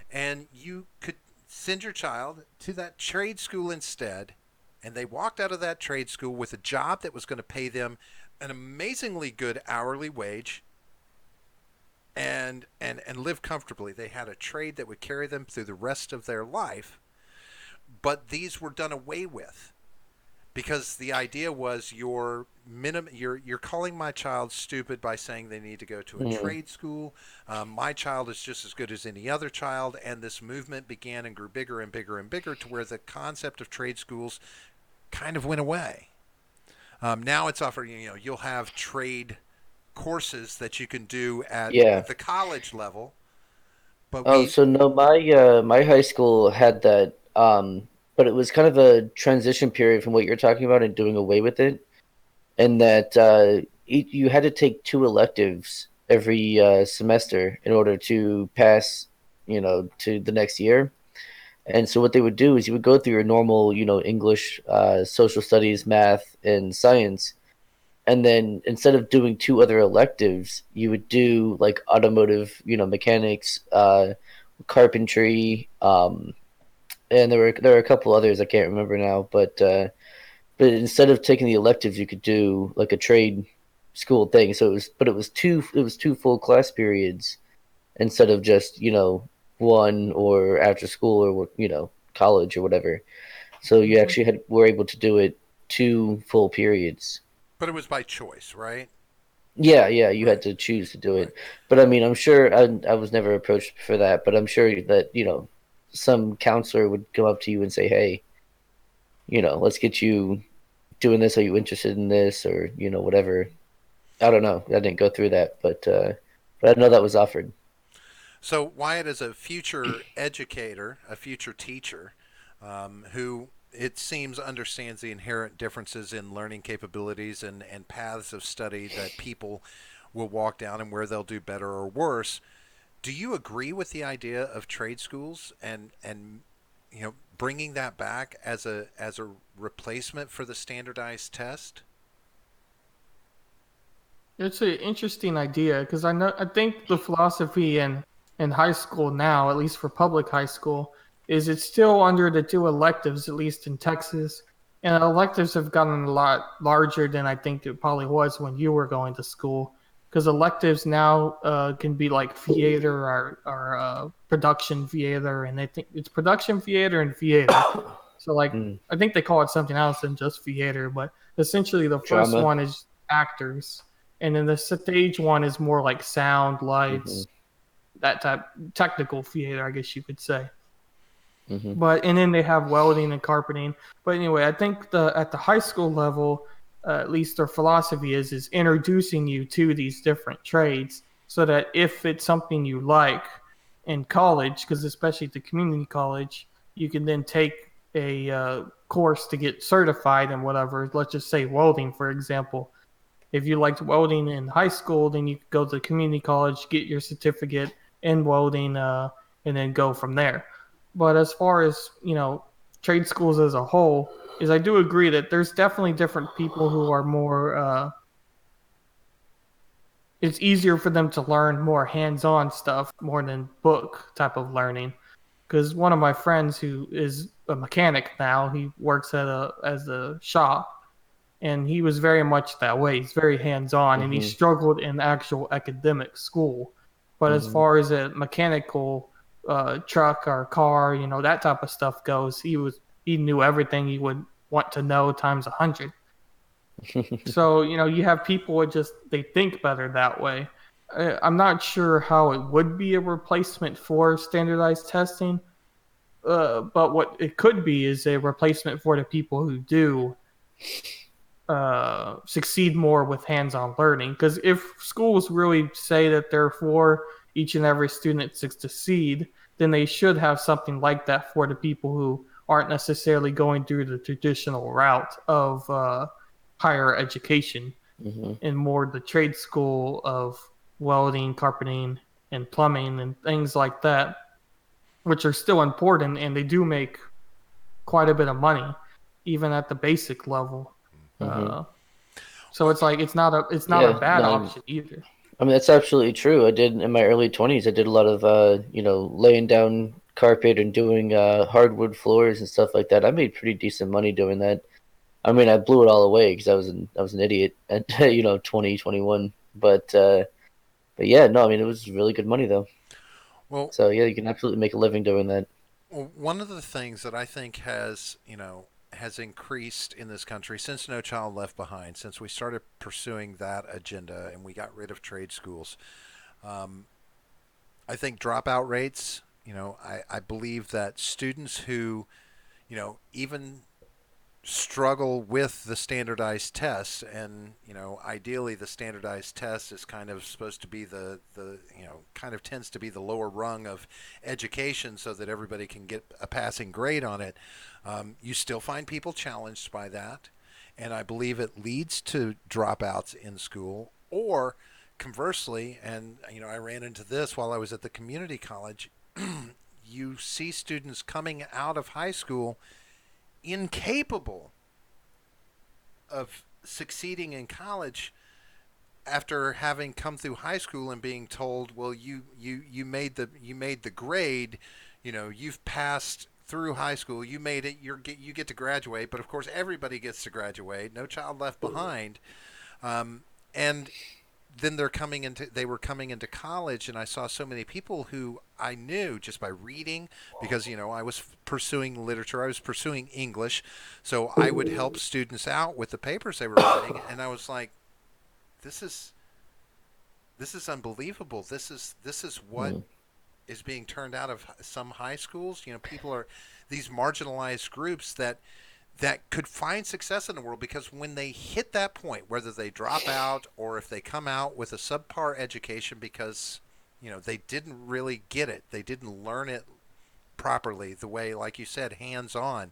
and you could send your child to that trade school instead, and they walked out of that trade school with a job that was going to pay them an amazingly good hourly wage and live comfortably. They had a trade that would carry them through the rest of their life, but these were done away with. because the idea was you're calling my child stupid by saying they need to go to a Mm. trade school. My child is just as good as any other child, and this movement began and grew bigger and bigger and bigger to where the concept of trade schools kind of went away. Now it's offered. You'll have trade courses that you can do at Yeah. the college level, but Oh, we so no, my high school had that, but it was kind of a transition period from what you're talking about and doing away with it, and that you had to take two electives every semester in order to pass, to the next year. And so what they would do is you would go through your normal, English, social studies, math, and science, and then instead of doing two other electives, you would do like automotive, mechanics, carpentry, and there were a couple others I can't remember now, but instead of taking the electives, you could do like a trade school thing. So it was two full class periods instead of just one or after school or college or whatever. So you Hmm. actually were able to do it two full periods. but it was by choice, right? Yeah, yeah, you had Right, to choose to do right. it. But I mean, I'm sure I was never approached for that, but I'm sure that, some counselor would come up to you and say, "Hey, let's get you doing this. Are you interested in this?" Or, whatever. I don't know. I didn't go through that, but I know that was offered. So Wyatt is a future educator, a future teacher, who it seems understands the inherent differences in learning capabilities and paths of study that people will walk down and where they'll do better or worse. Do you agree with the idea of trade schools and bringing that back as a replacement for the standardized test? It's an interesting idea because I think the philosophy in high school now, at least for public high school, is it's still under the two electives, at least in Texas. And electives have gotten a lot larger than I think it probably was when you were going to school. Because electives now can be like theater or production theater, and I think it's production theater and theater. So like Hmm. I think they call it something else than just theater, but essentially the first Drama. one is actors, and then the stage one is more like sound, Hmm. lights, that type technical theater, I guess you could say. Hmm. But and then they have welding and carpeting. But anyway, I think the at the high school level, at least their philosophy is introducing you to these different trades, so that if it's something you like in college, because especially at the community college, you can then take a course to get certified in whatever. Let's just say welding, for example. If you liked welding in high school, then you could go to community college, get your certificate in welding, and then go from there. But as far as trade schools as a whole, is I do agree that there's definitely different people who are more. It's easier for them to learn more hands-on stuff more than book type of learning. Because one of my friends who is a mechanic now, he works at a shop, and he was very much that way. He's very hands-on, and he Hmm. struggled in actual academic school. But as Hmm. far as a mechanical truck or car, that type of stuff goes, he knew everything he would want to know times 100. So you have people who just they think better that way. I'm not sure how it would be a replacement for standardized testing, but what it could be is a replacement for the people who do succeed more with hands-on learning. Because if schools really say that they're for each and every student to succeed, then they should have something like that for the people who aren't necessarily going through the traditional route of higher education Hmm. and more the trade school of welding, carpeting, and plumbing and things like that, which are still important and they do make quite a bit of money, even at the basic level. Hmm. Uh, so Well, it's like it's not a Yeah, bad no, option either. I mean that's absolutely true. I did in my early 20s. I did a lot of laying down carpet and doing hardwood floors and stuff like that. I made pretty decent money doing that. I mean, I blew it all away because I was an idiot at 20, 21. But yeah, no, I mean it was really good money though. well, So yeah, you can absolutely make a living doing that. one of the things that I think has has increased in this country since No Child Left Behind, since we started pursuing that agenda and we got rid of trade schools. Um, I think dropout rates, I believe that students who, even struggle with the standardized tests, and ideally the standardized test is kind of supposed to be the kind of tends to be the lower rung of education so that everybody can get a passing grade on it. You still find people challenged by that, and I believe it leads to dropouts in school. Or conversely, and I ran into this while I was at the community college, you see students coming out of high school incapable of succeeding in college after having come through high school and being told, well, you made the grade, you've passed through high school, you made it, you get to graduate. But of course everybody gets to graduate, no child left behind. And then they were coming into college, and I saw so many people who I knew just by reading, because I was pursuing literature, I was pursuing English, so I would help students out with the papers they were writing, and I was like, this is unbelievable. This is what is being turned out of some high schools. People are these marginalized groups that could find success in the world, because when they hit that point, whether they drop out or if they come out with a subpar education because they didn't really get it, they didn't learn it properly the way, like you said, hands on,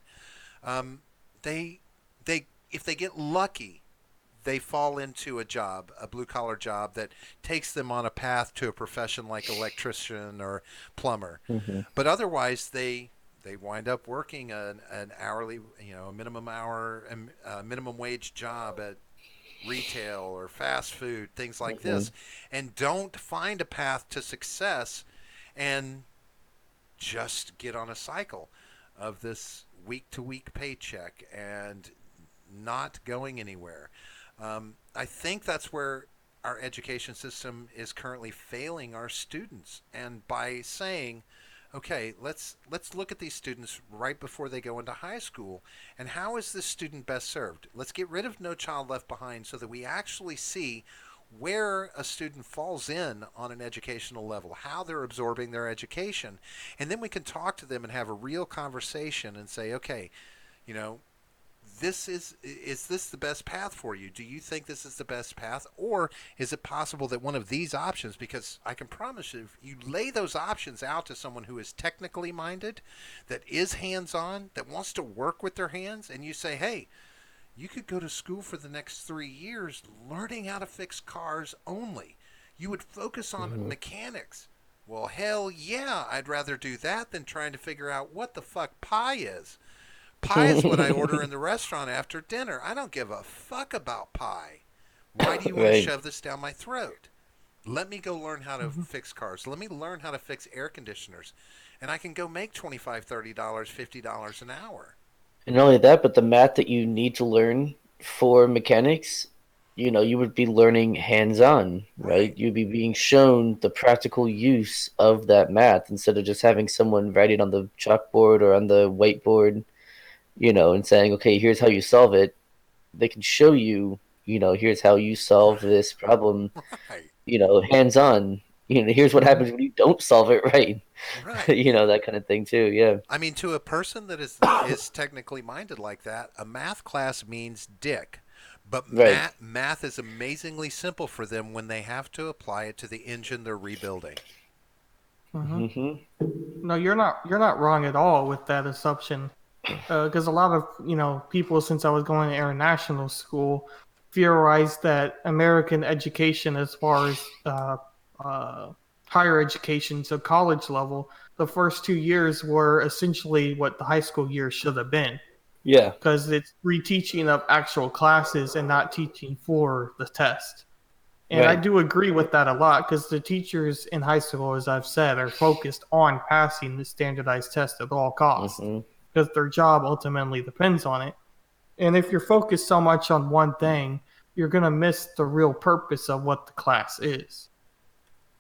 they if they get lucky, they fall into a blue collar job that takes them on a path to a profession like electrician or plumber. Mm-hmm. But otherwise they wind up working an hourly, a minimum wage job at retail or fast food, things like this, and don't find a path to success, and just get on a cycle of this week to week paycheck and not going anywhere. I think that's where our education system is currently failing our students, and by saying, okay, let's look at these students right before they go into high school, and how is this student best served? Let's get rid of No Child Left Behind so that we actually see where a student falls in on an educational level, how they're absorbing their education, and then we can talk to them and have a real conversation and say, okay, is this the best path for you? Do you think this is the best path? Or is it possible that one of these options, because I can promise you, if you lay those options out to someone who is technically minded, that is hands-on, that wants to work with their hands, and you say, hey, you could go to school for the next 3 years learning how to fix cars only. You would focus on mechanics. Well, hell yeah, I'd rather do that than trying to figure out what the fuck pie is. Pie is what I order in the restaurant after dinner. I don't give a fuck about pie. Why do you want to shove this down my throat? Let me go learn how to fix cars. Let me learn how to fix air conditioners. And I can go make $25, $30, $50 an hour. And not only that, but the math that you need to learn for mechanics, you would be learning hands-on, right? You'd be being shown the practical use of that math instead of just having someone write it on the chalkboard or on the whiteboard, and saying, okay, here's how you solve it. They can show you, here's how you solve this problem, Right. hands-on. Here's what happens when you don't solve it right. Right. That kind of thing too, yeah. I mean, to a person that is technically minded like that, a math class means dick. But Right. math is amazingly simple for them when they have to apply it to the engine they're rebuilding. Mm-hmm. No, you're not wrong at all with that assumption. Because a lot of people, since I was going to international school, theorized that American education, as far as higher education, so college level, the first 2 years were essentially what the high school years should have been, Yeah. because it's reteaching of actual classes and not teaching for the test. And I Right. do agree with that a lot, because the teachers in high school, as I've said, are focused on passing the standardized test at all costs, Mm-hmm. because their job ultimately depends on it. And if you're focused so much on one thing, you're going to miss the real purpose of what the class is.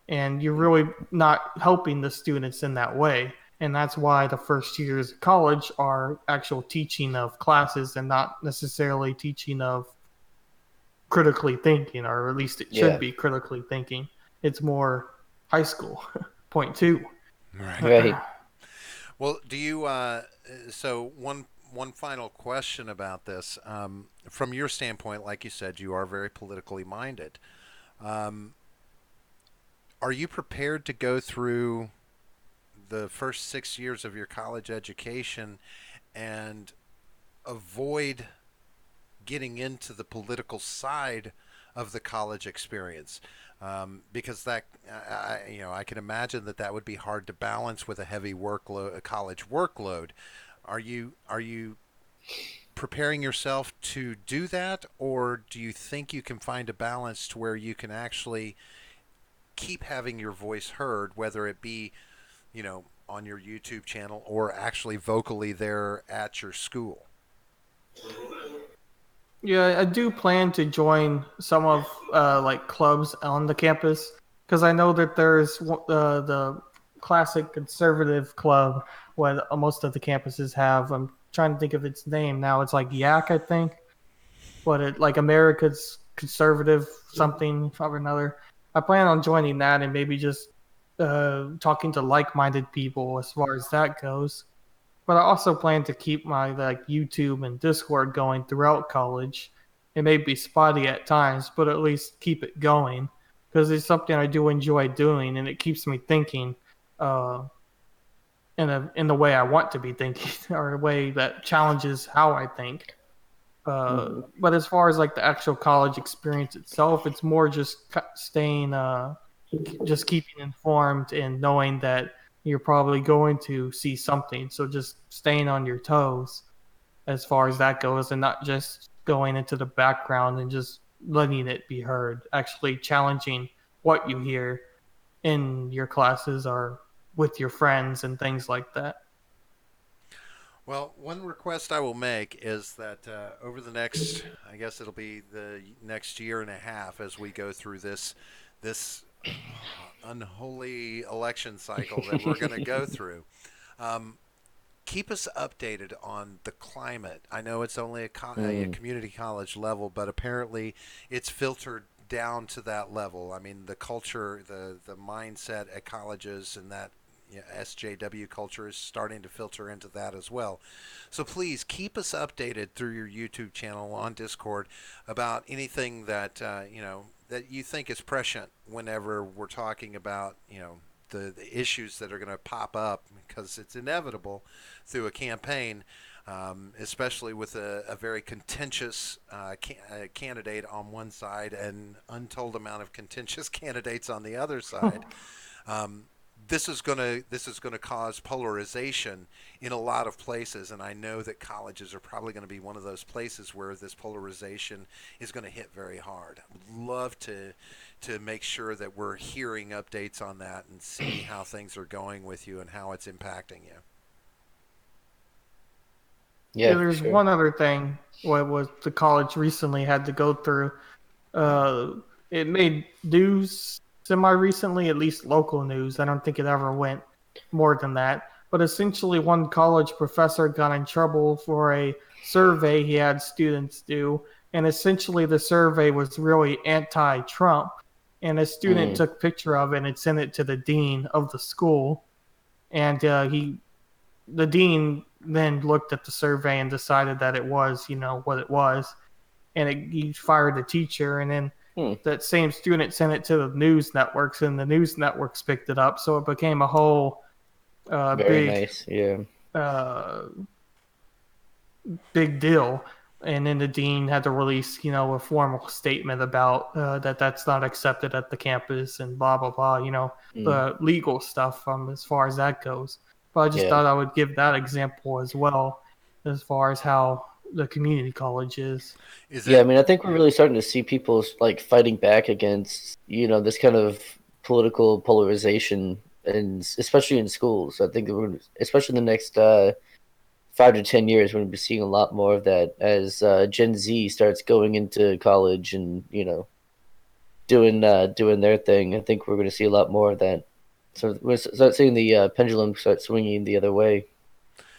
And you're really not helping the students in that way. And that's why the first years of college are actual teaching of classes and not necessarily teaching of critically thinking, or at least it should Yeah. be critically thinking. It's more high school. Point two. Right. Right. Well, do you? So one final question about this. From your standpoint, like you said, you are very politically minded. Um, are you prepared to go through the first 6 years of your college education and avoid getting into the political side of the college experience? Because I can imagine that that would be hard to balance with a heavy workload, a college workload. Are you preparing yourself to do that, or do you think you can find a balance to where you can actually keep having your voice heard, whether it be on your YouTube channel or actually vocally there at your school? Yeah, I do plan to join some of like clubs on the campus because I know that there's the classic conservative club what most of the campuses have. I'm trying to think of its name now. It's like Yak, I think, but it like America's conservative something or another. I plan on joining that and maybe just talking to like-minded people as far as that goes. But I also plan to keep my like YouTube and Discord going throughout college. It may be spotty at times, but at least keep it going because it's something I do enjoy doing, and it keeps me thinking uh, in the way I want to be thinking, or a way that challenges how I think. Mhm. But as far as like the actual college experience itself, it's more just staying, just keeping informed and knowing that you're probably going to see something. So just staying on your toes as far as that goes, and not just going into the background and just letting it be heard. Actually challenging what you hear in your classes or with your friends and things like that. Well, one request I will make is that over the next, I guess it'll be the next year and a half, as we go through this unholy election cycle that we're going to go through. Um, Keep us updated on the climate. I know it's only a Mm. community college level, but apparently it's filtered down to that level. I mean, the culture, the mindset at colleges, and that SJW culture is starting to filter into that as well. So please keep us updated through your YouTube channel, on Discord, about anything that that you think is prescient whenever we're talking about the issues that are going to pop up, because it's inevitable through a campaign, especially with a very contentious candidate on one side and untold amount of contentious candidates on the other side. Um, this is gonna cause polarization in a lot of places, and I know that colleges are probably going to be one of those places where this polarization is going to hit very hard. I would love to make sure that we're hearing updates on that and see how things are going with you and how it's impacting you. Yeah, Yeah, for there's sure. one other thing what was the college recently had to go through. Uh, it made news semi recently, at least local news. I don't think it ever went more than that. But essentially, one college professor got in trouble for a survey he had students do. And essentially, the survey was really anti Trump. And a student Mm. took a picture of it and sent it to the dean of the school. And the dean then looked at the survey and decided that it was, what it was, and he fired the teacher. And then Mm. that same student sent it to the news networks, and the news networks picked it up. So it became a whole Very big, nice. Yeah. uh, big deal. And then the dean had to release, a formal statement about that that's not accepted at the campus and blah blah blah. Mm. The legal stuff as far as that goes. But I just Yeah. thought I would give that example as well, as far as how the community college is. Is Yeah, I it? mean, I think we're really starting to see people like fighting back against, this kind of political polarization, and especially in schools. I think that especially in the next 5 to 10 years, we're going to be seeing a lot more of that as Gen Z starts going into college and doing their thing. I think we're going to see a lot more of that. So we're start seeing the pendulum start swinging the other way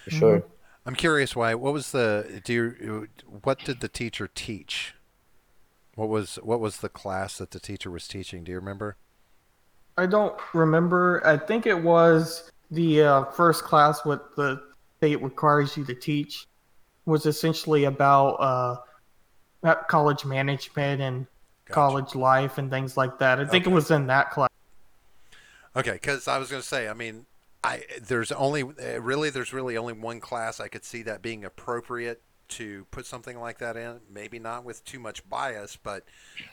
for Hmm. sure. I'm curious why. What was the do you, what did the teacher teach? What was the class that the teacher was teaching? Do you remember? I don't remember. I think it was the first class what the state requires you to teach was essentially about college management and Gotcha. college life and things like that. I think it Okay. was in that class. Okay, because I was going to say, I mean, I there's only really there's really only one class I could see that being appropriate to put something like that in. Maybe not with too much bias, but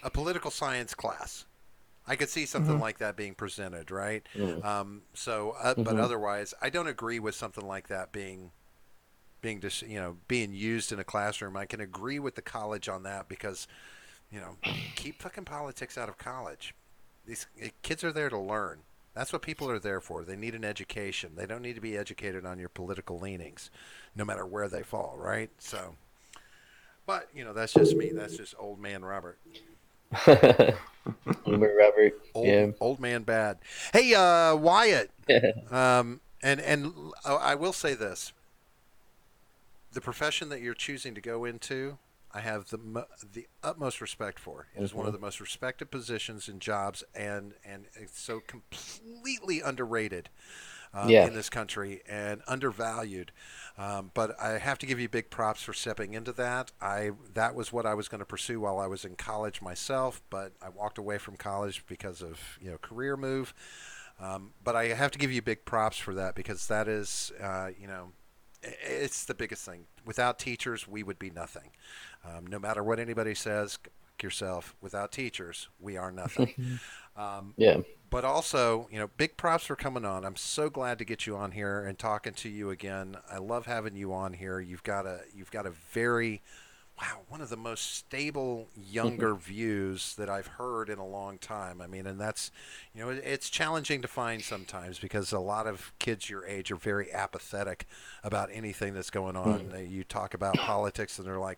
a political science class. I could see something Hmm. like that being presented, right? Mm. But Hmm. otherwise, I don't agree with something like that being just being used in a classroom. I can agree with the college on that because keep fucking politics out of college. These kids are there to learn. That's what people are there for. They need an education. They don't need to be educated on your political leanings, no matter where they fall, right? So, but that's just me. That's just old man Robert. Boomer Robert. Old Yeah. old man bad. Hey, Wyatt. And I will say this: the profession that you're choosing to go into, I have the utmost respect for. It is one of Hmm. the most respected positions and jobs, and it's so completely underrated Yeah. in this country and undervalued. But I have to give you big props for stepping into that. That was what I was going to pursue while I was in college myself, but I walked away from college because of career move. But I have to give you big props for that because that is it's the biggest thing. Without teachers, we would be nothing. No matter what anybody says, yourself. Without teachers, we are nothing. Um, Yeah. but also, big props for coming on. I'm so glad to get you on here and talking to you again. I love having you on here. You've got a very wow, one of the most stable younger views that I've heard in a long time. I mean, and that's, it's challenging to find sometimes because a lot of kids your age are very apathetic about anything that's going on. You talk about politics and they're like,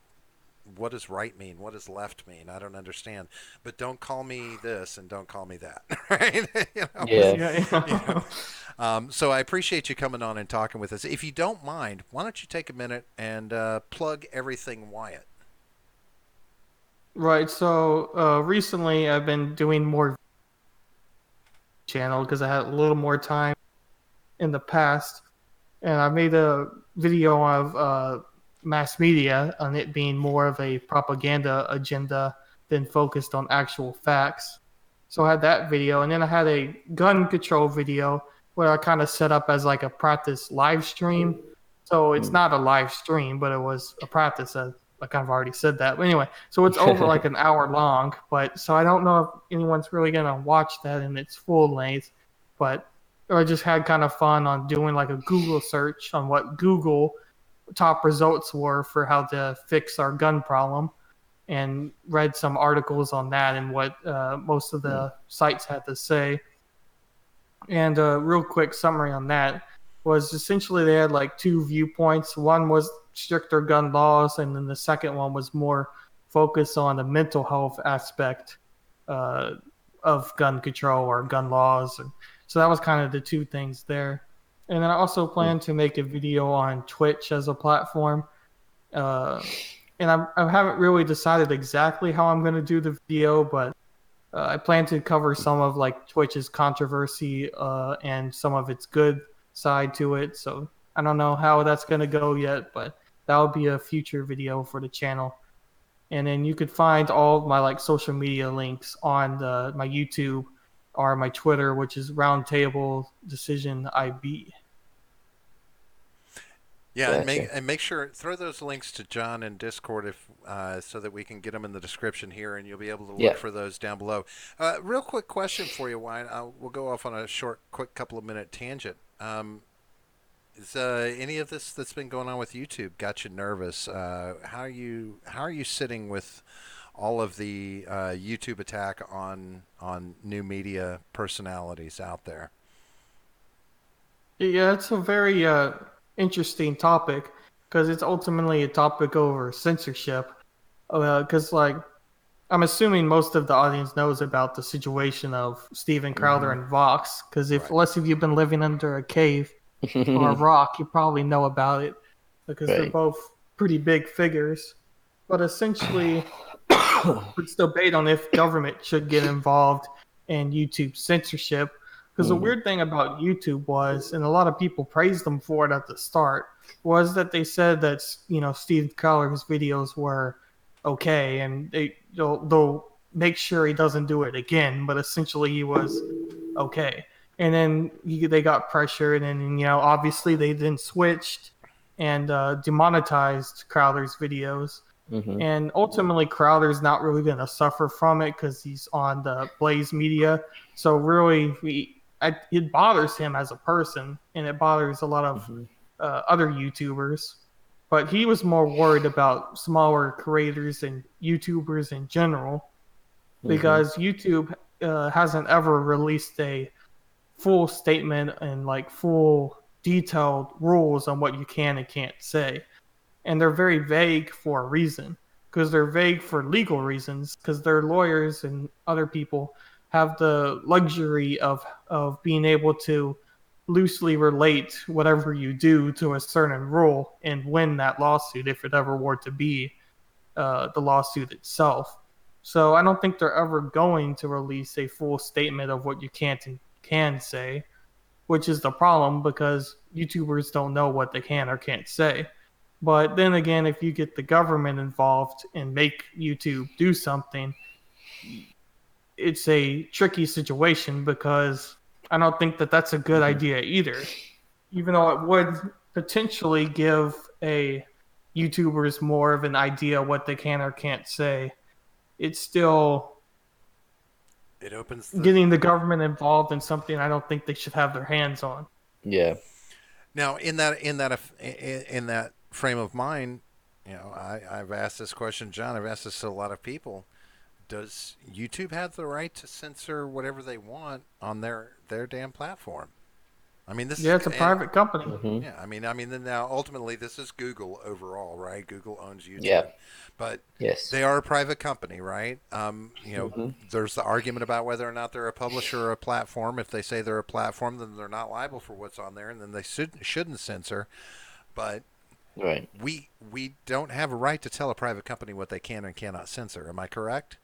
what does right mean? What does left mean? I don't understand. But don't call me this and don't call me that, right? Yeah. Yeah, you know. yeah. So I appreciate you coming on and talking with us. If you don't mind, why don't you take a minute and plug everything Wyatt? Right. So recently, I've been doing more channel because I had a little more time in the past, and I made a video of mass media on it being more of a propaganda agenda than focused on actual facts. So I had that video, and then I had a gun control video where I kind of set up as like a practice live stream. So it's Mm. not a live stream, but it was a practice. I kind of already said that. But anyway, so it's over like an hour long. But so I don't know if anyone's really gonna watch that in its full length. But I just had kind of fun on doing like a Google search on what Google top results were for how to fix our gun problem and read some articles on that and what most of Mm. the sites had to say. And a real quick summary on that was essentially they had like two viewpoints. One was stricter gun laws, and then the second one was more focused on the mental health aspect uh, of gun control or gun laws. And so that was kind of the two things there. And then I also Mm. plan to make a video on Twitch as a platform. Uh, and I haven't really decided exactly how I'm going to do the video, but I plan to cover some of like Twitch's controversy and some of its good side to it. So I don't know how that's going to go yet, but that'll be a future video for the channel. And then you could find all of my like social media links on my YouTube or my Twitter, which is Roundtable Decision IB. Yeah, and make Gotcha. and make sure throw those links to John in Discord if so that we can get them in the description here, and you'll be able to look Yeah. for those down below. Real quick question for you, Wyatt. We'll go off on a short, quick couple of minute tangent. Is any of this that's been going on with YouTube got you nervous? How are you sitting with all of the YouTube attack on new media personalities out there? Yeah, it's a very interesting topic because it's ultimately a topic over censorship. Because like I'm assuming most of the audience knows about the situation of Steven Crowder Hmm. and Vox, because if Right. unless if you've been living under a cave or a rock, you probably know about it because they're Right. both pretty big figures. But essentially, it's debate on if government should get involved in YouTube censorship. Because the Hmm. weird thing about YouTube was, and a lot of people praised them for it at the start, was that they said that Steve Coller's videos were okay, and they'll make sure he doesn't do it again. But essentially, he was okay. And then they got pressured, and obviously they then switched and demonetized Crowder's videos. Hmm. And ultimately, Crowder's not really going to suffer from it because he's on the Blaze Media. So really, it bothers him as a person, and it bothers a lot of Hmm. other YouTubers. But he was more worried about smaller creators and YouTubers in general Hmm. because YouTube hasn't ever released a full statement and like full detailed rules on what you can and can't say. And they're very vague for a reason because they're vague for legal reasons because their lawyers and other people have the luxury of being able to loosely relate whatever you do to a certain rule and win that lawsuit if it ever were to be the lawsuit itself. So I don't think they're ever going to release a full statement of what you can't and can say, which is the problem because YouTubers don't know what they can or can't say. But then again, if you get the government involved and make YouTube do something, it's a tricky situation because I don't think that that's a good Hmm. idea either. Even though it would potentially give a YouTubers more of an idea what they can or can't say, it's still It opens the getting the government involved in something I don't think they should have their hands on. Yeah. now in that frame of mind. I've asked this question, John. I've asked this to a lot of people. Does YouTube have the right to censor whatever they want on their damn platform? I mean, this is Yeah, it's a private company. Hmm. yeah. I mean, then now ultimately this is Google overall, right? Google owns Yeah. YouTube, but Yes. they are a private company, right? Hmm. There's the argument about whether or not they're a publisher or a platform. If they say they're a platform, then they're not liable for what's on there, and then they shouldn't censor. But Right. we don't have a right to tell a private company what they can and cannot censor. Am I correct?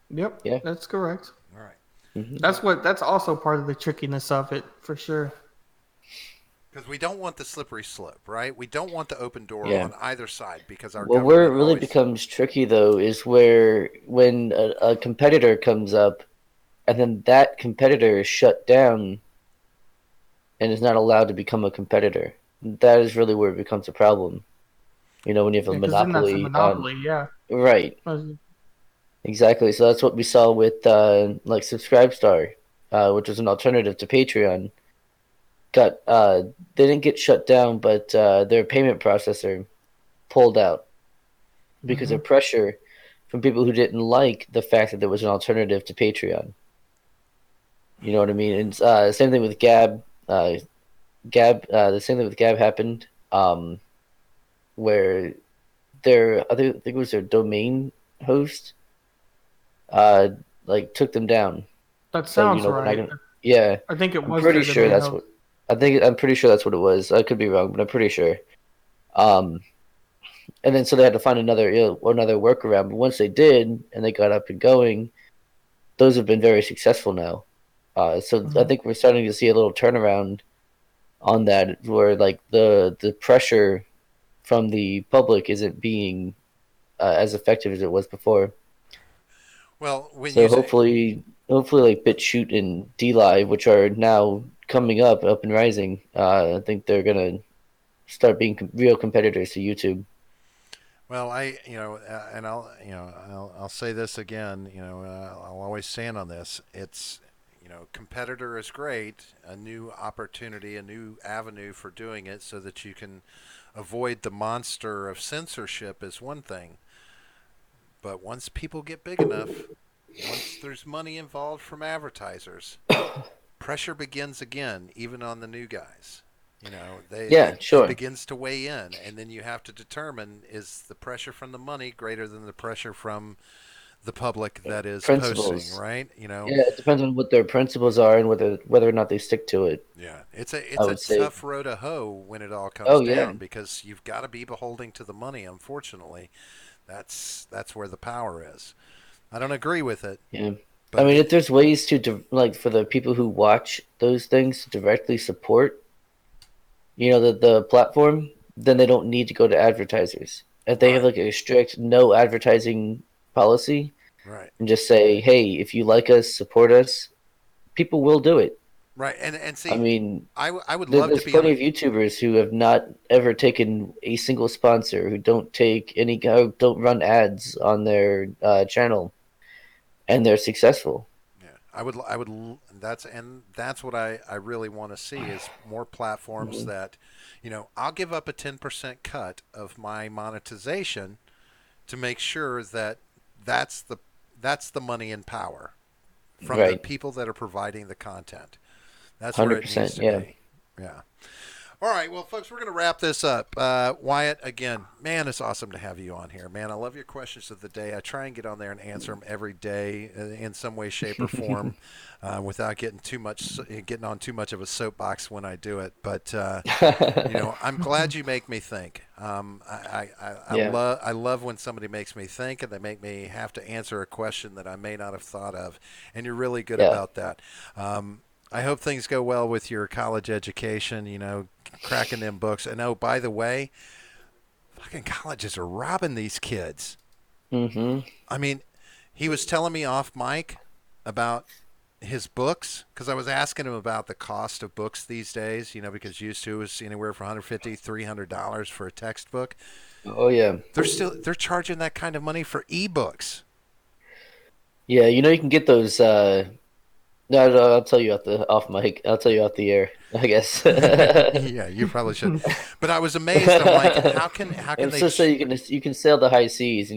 Yep, Yeah. that's correct. All right. Hmm. That's also part of the trickiness of it for sure. Because we don't want the slippery slope, right? We don't want the open door Yeah. on either side because our Well, where it government really always. becomes tricky though is where when a competitor comes up and then that competitor is shut down and is not allowed to become a competitor. That is really where it becomes a problem. When you have a Yeah, because then that's a monopoly on. monopoly. Yeah. Right. Exactly. So that's what we saw with like Subscribestar, which was an alternative to Patreon. Got they didn't get shut down, but their payment processor pulled out because Mm-hmm. of pressure from people who didn't like the fact that there was an alternative to Patreon. You know what I mean? And same thing with Gab. The same thing with Gab happened, where I think it was their domain host, uh, like took them down. That So sounds we're not right. gonna. Yeah, I think it I'm was pretty their sure domain that's host. what. I'm pretty sure that's what it was. I could be wrong, but I'm pretty sure. Um, and then so they had to find another workaround. But once they did, and they got up and going, those have been very successful now. So I Mm-hmm. think we're starting to see a little turnaround on that, where like the pressure from the public isn't being as effective as it was before. Well, when So you say hopefully like BitChute and DLive, which are now coming up and rising, I think they're gonna start being real competitors to YouTube. well, and I'll say this again. I'll always stand on this. It's competitor is great. A new opportunity, a new avenue for doing it, so that you can avoid the monster of censorship is one thing. But once people get big enough, once there's money involved from advertisers, pressure begins again, even on the new guys. Yeah, It sure. begins to weigh in, and then you have to determine, is the pressure from the money greater than the pressure from the public that is posting, principles. right? You know, Yeah, it depends on what their principles are and whether or not they stick to it. yeah, I it's a would say. tough road to hoe when it all comes Oh yeah, down because you've got to be beholding to the money. Unfortunately, that's where the power is. I don't agree with it, yeah. I but mean, if there's ways to like for the people who watch those things to directly support, the platform, then they don't need to go to advertisers. If they have right, like a strict no advertising policy right, and just say, hey, if you like us, support us, people will do it. right, and I see, mean, I would love to there's be on plenty a of YouTubers who have not ever taken a single sponsor, who don't take any, don't run ads on their channel, and they're successful. yeah, that's what I really want to see is more platforms Mhm. that, I'll give up a 10% cut of my monetization to make sure that that's the that's the money and power from the Right, people that are providing the content. That's where it needs 100%. to Yeah, be. Yeah. All right, well, folks, we're going to wrap this up. Wyatt, again, man, it's awesome to have you on here. Man, I love your questions of the day. I try and get on there and answer them every day in some way, shape, or form, without getting on too much of a soapbox when I do it. But I'm glad you make me think. yeah, I love when somebody makes me think and they make me have to answer a question that I may not have thought of, and you're really good yeah. about that. I hope things go well with your college education. Cracking them books. And oh, by the way, fucking colleges are robbing these kids. Hmm. I mean, he was telling me off mic about his books because I was asking him about the cost of books these days. Because used to it was anywhere from $150, $300 for a textbook. Oh yeah, They're charging that kind of money for ebooks. yeah. You can get those. No, no, I'll tell you off mic. I'll tell you off the air, I guess. Yeah, you probably should. But I was amazed. I'm like, how can And they? so you can sail the high seas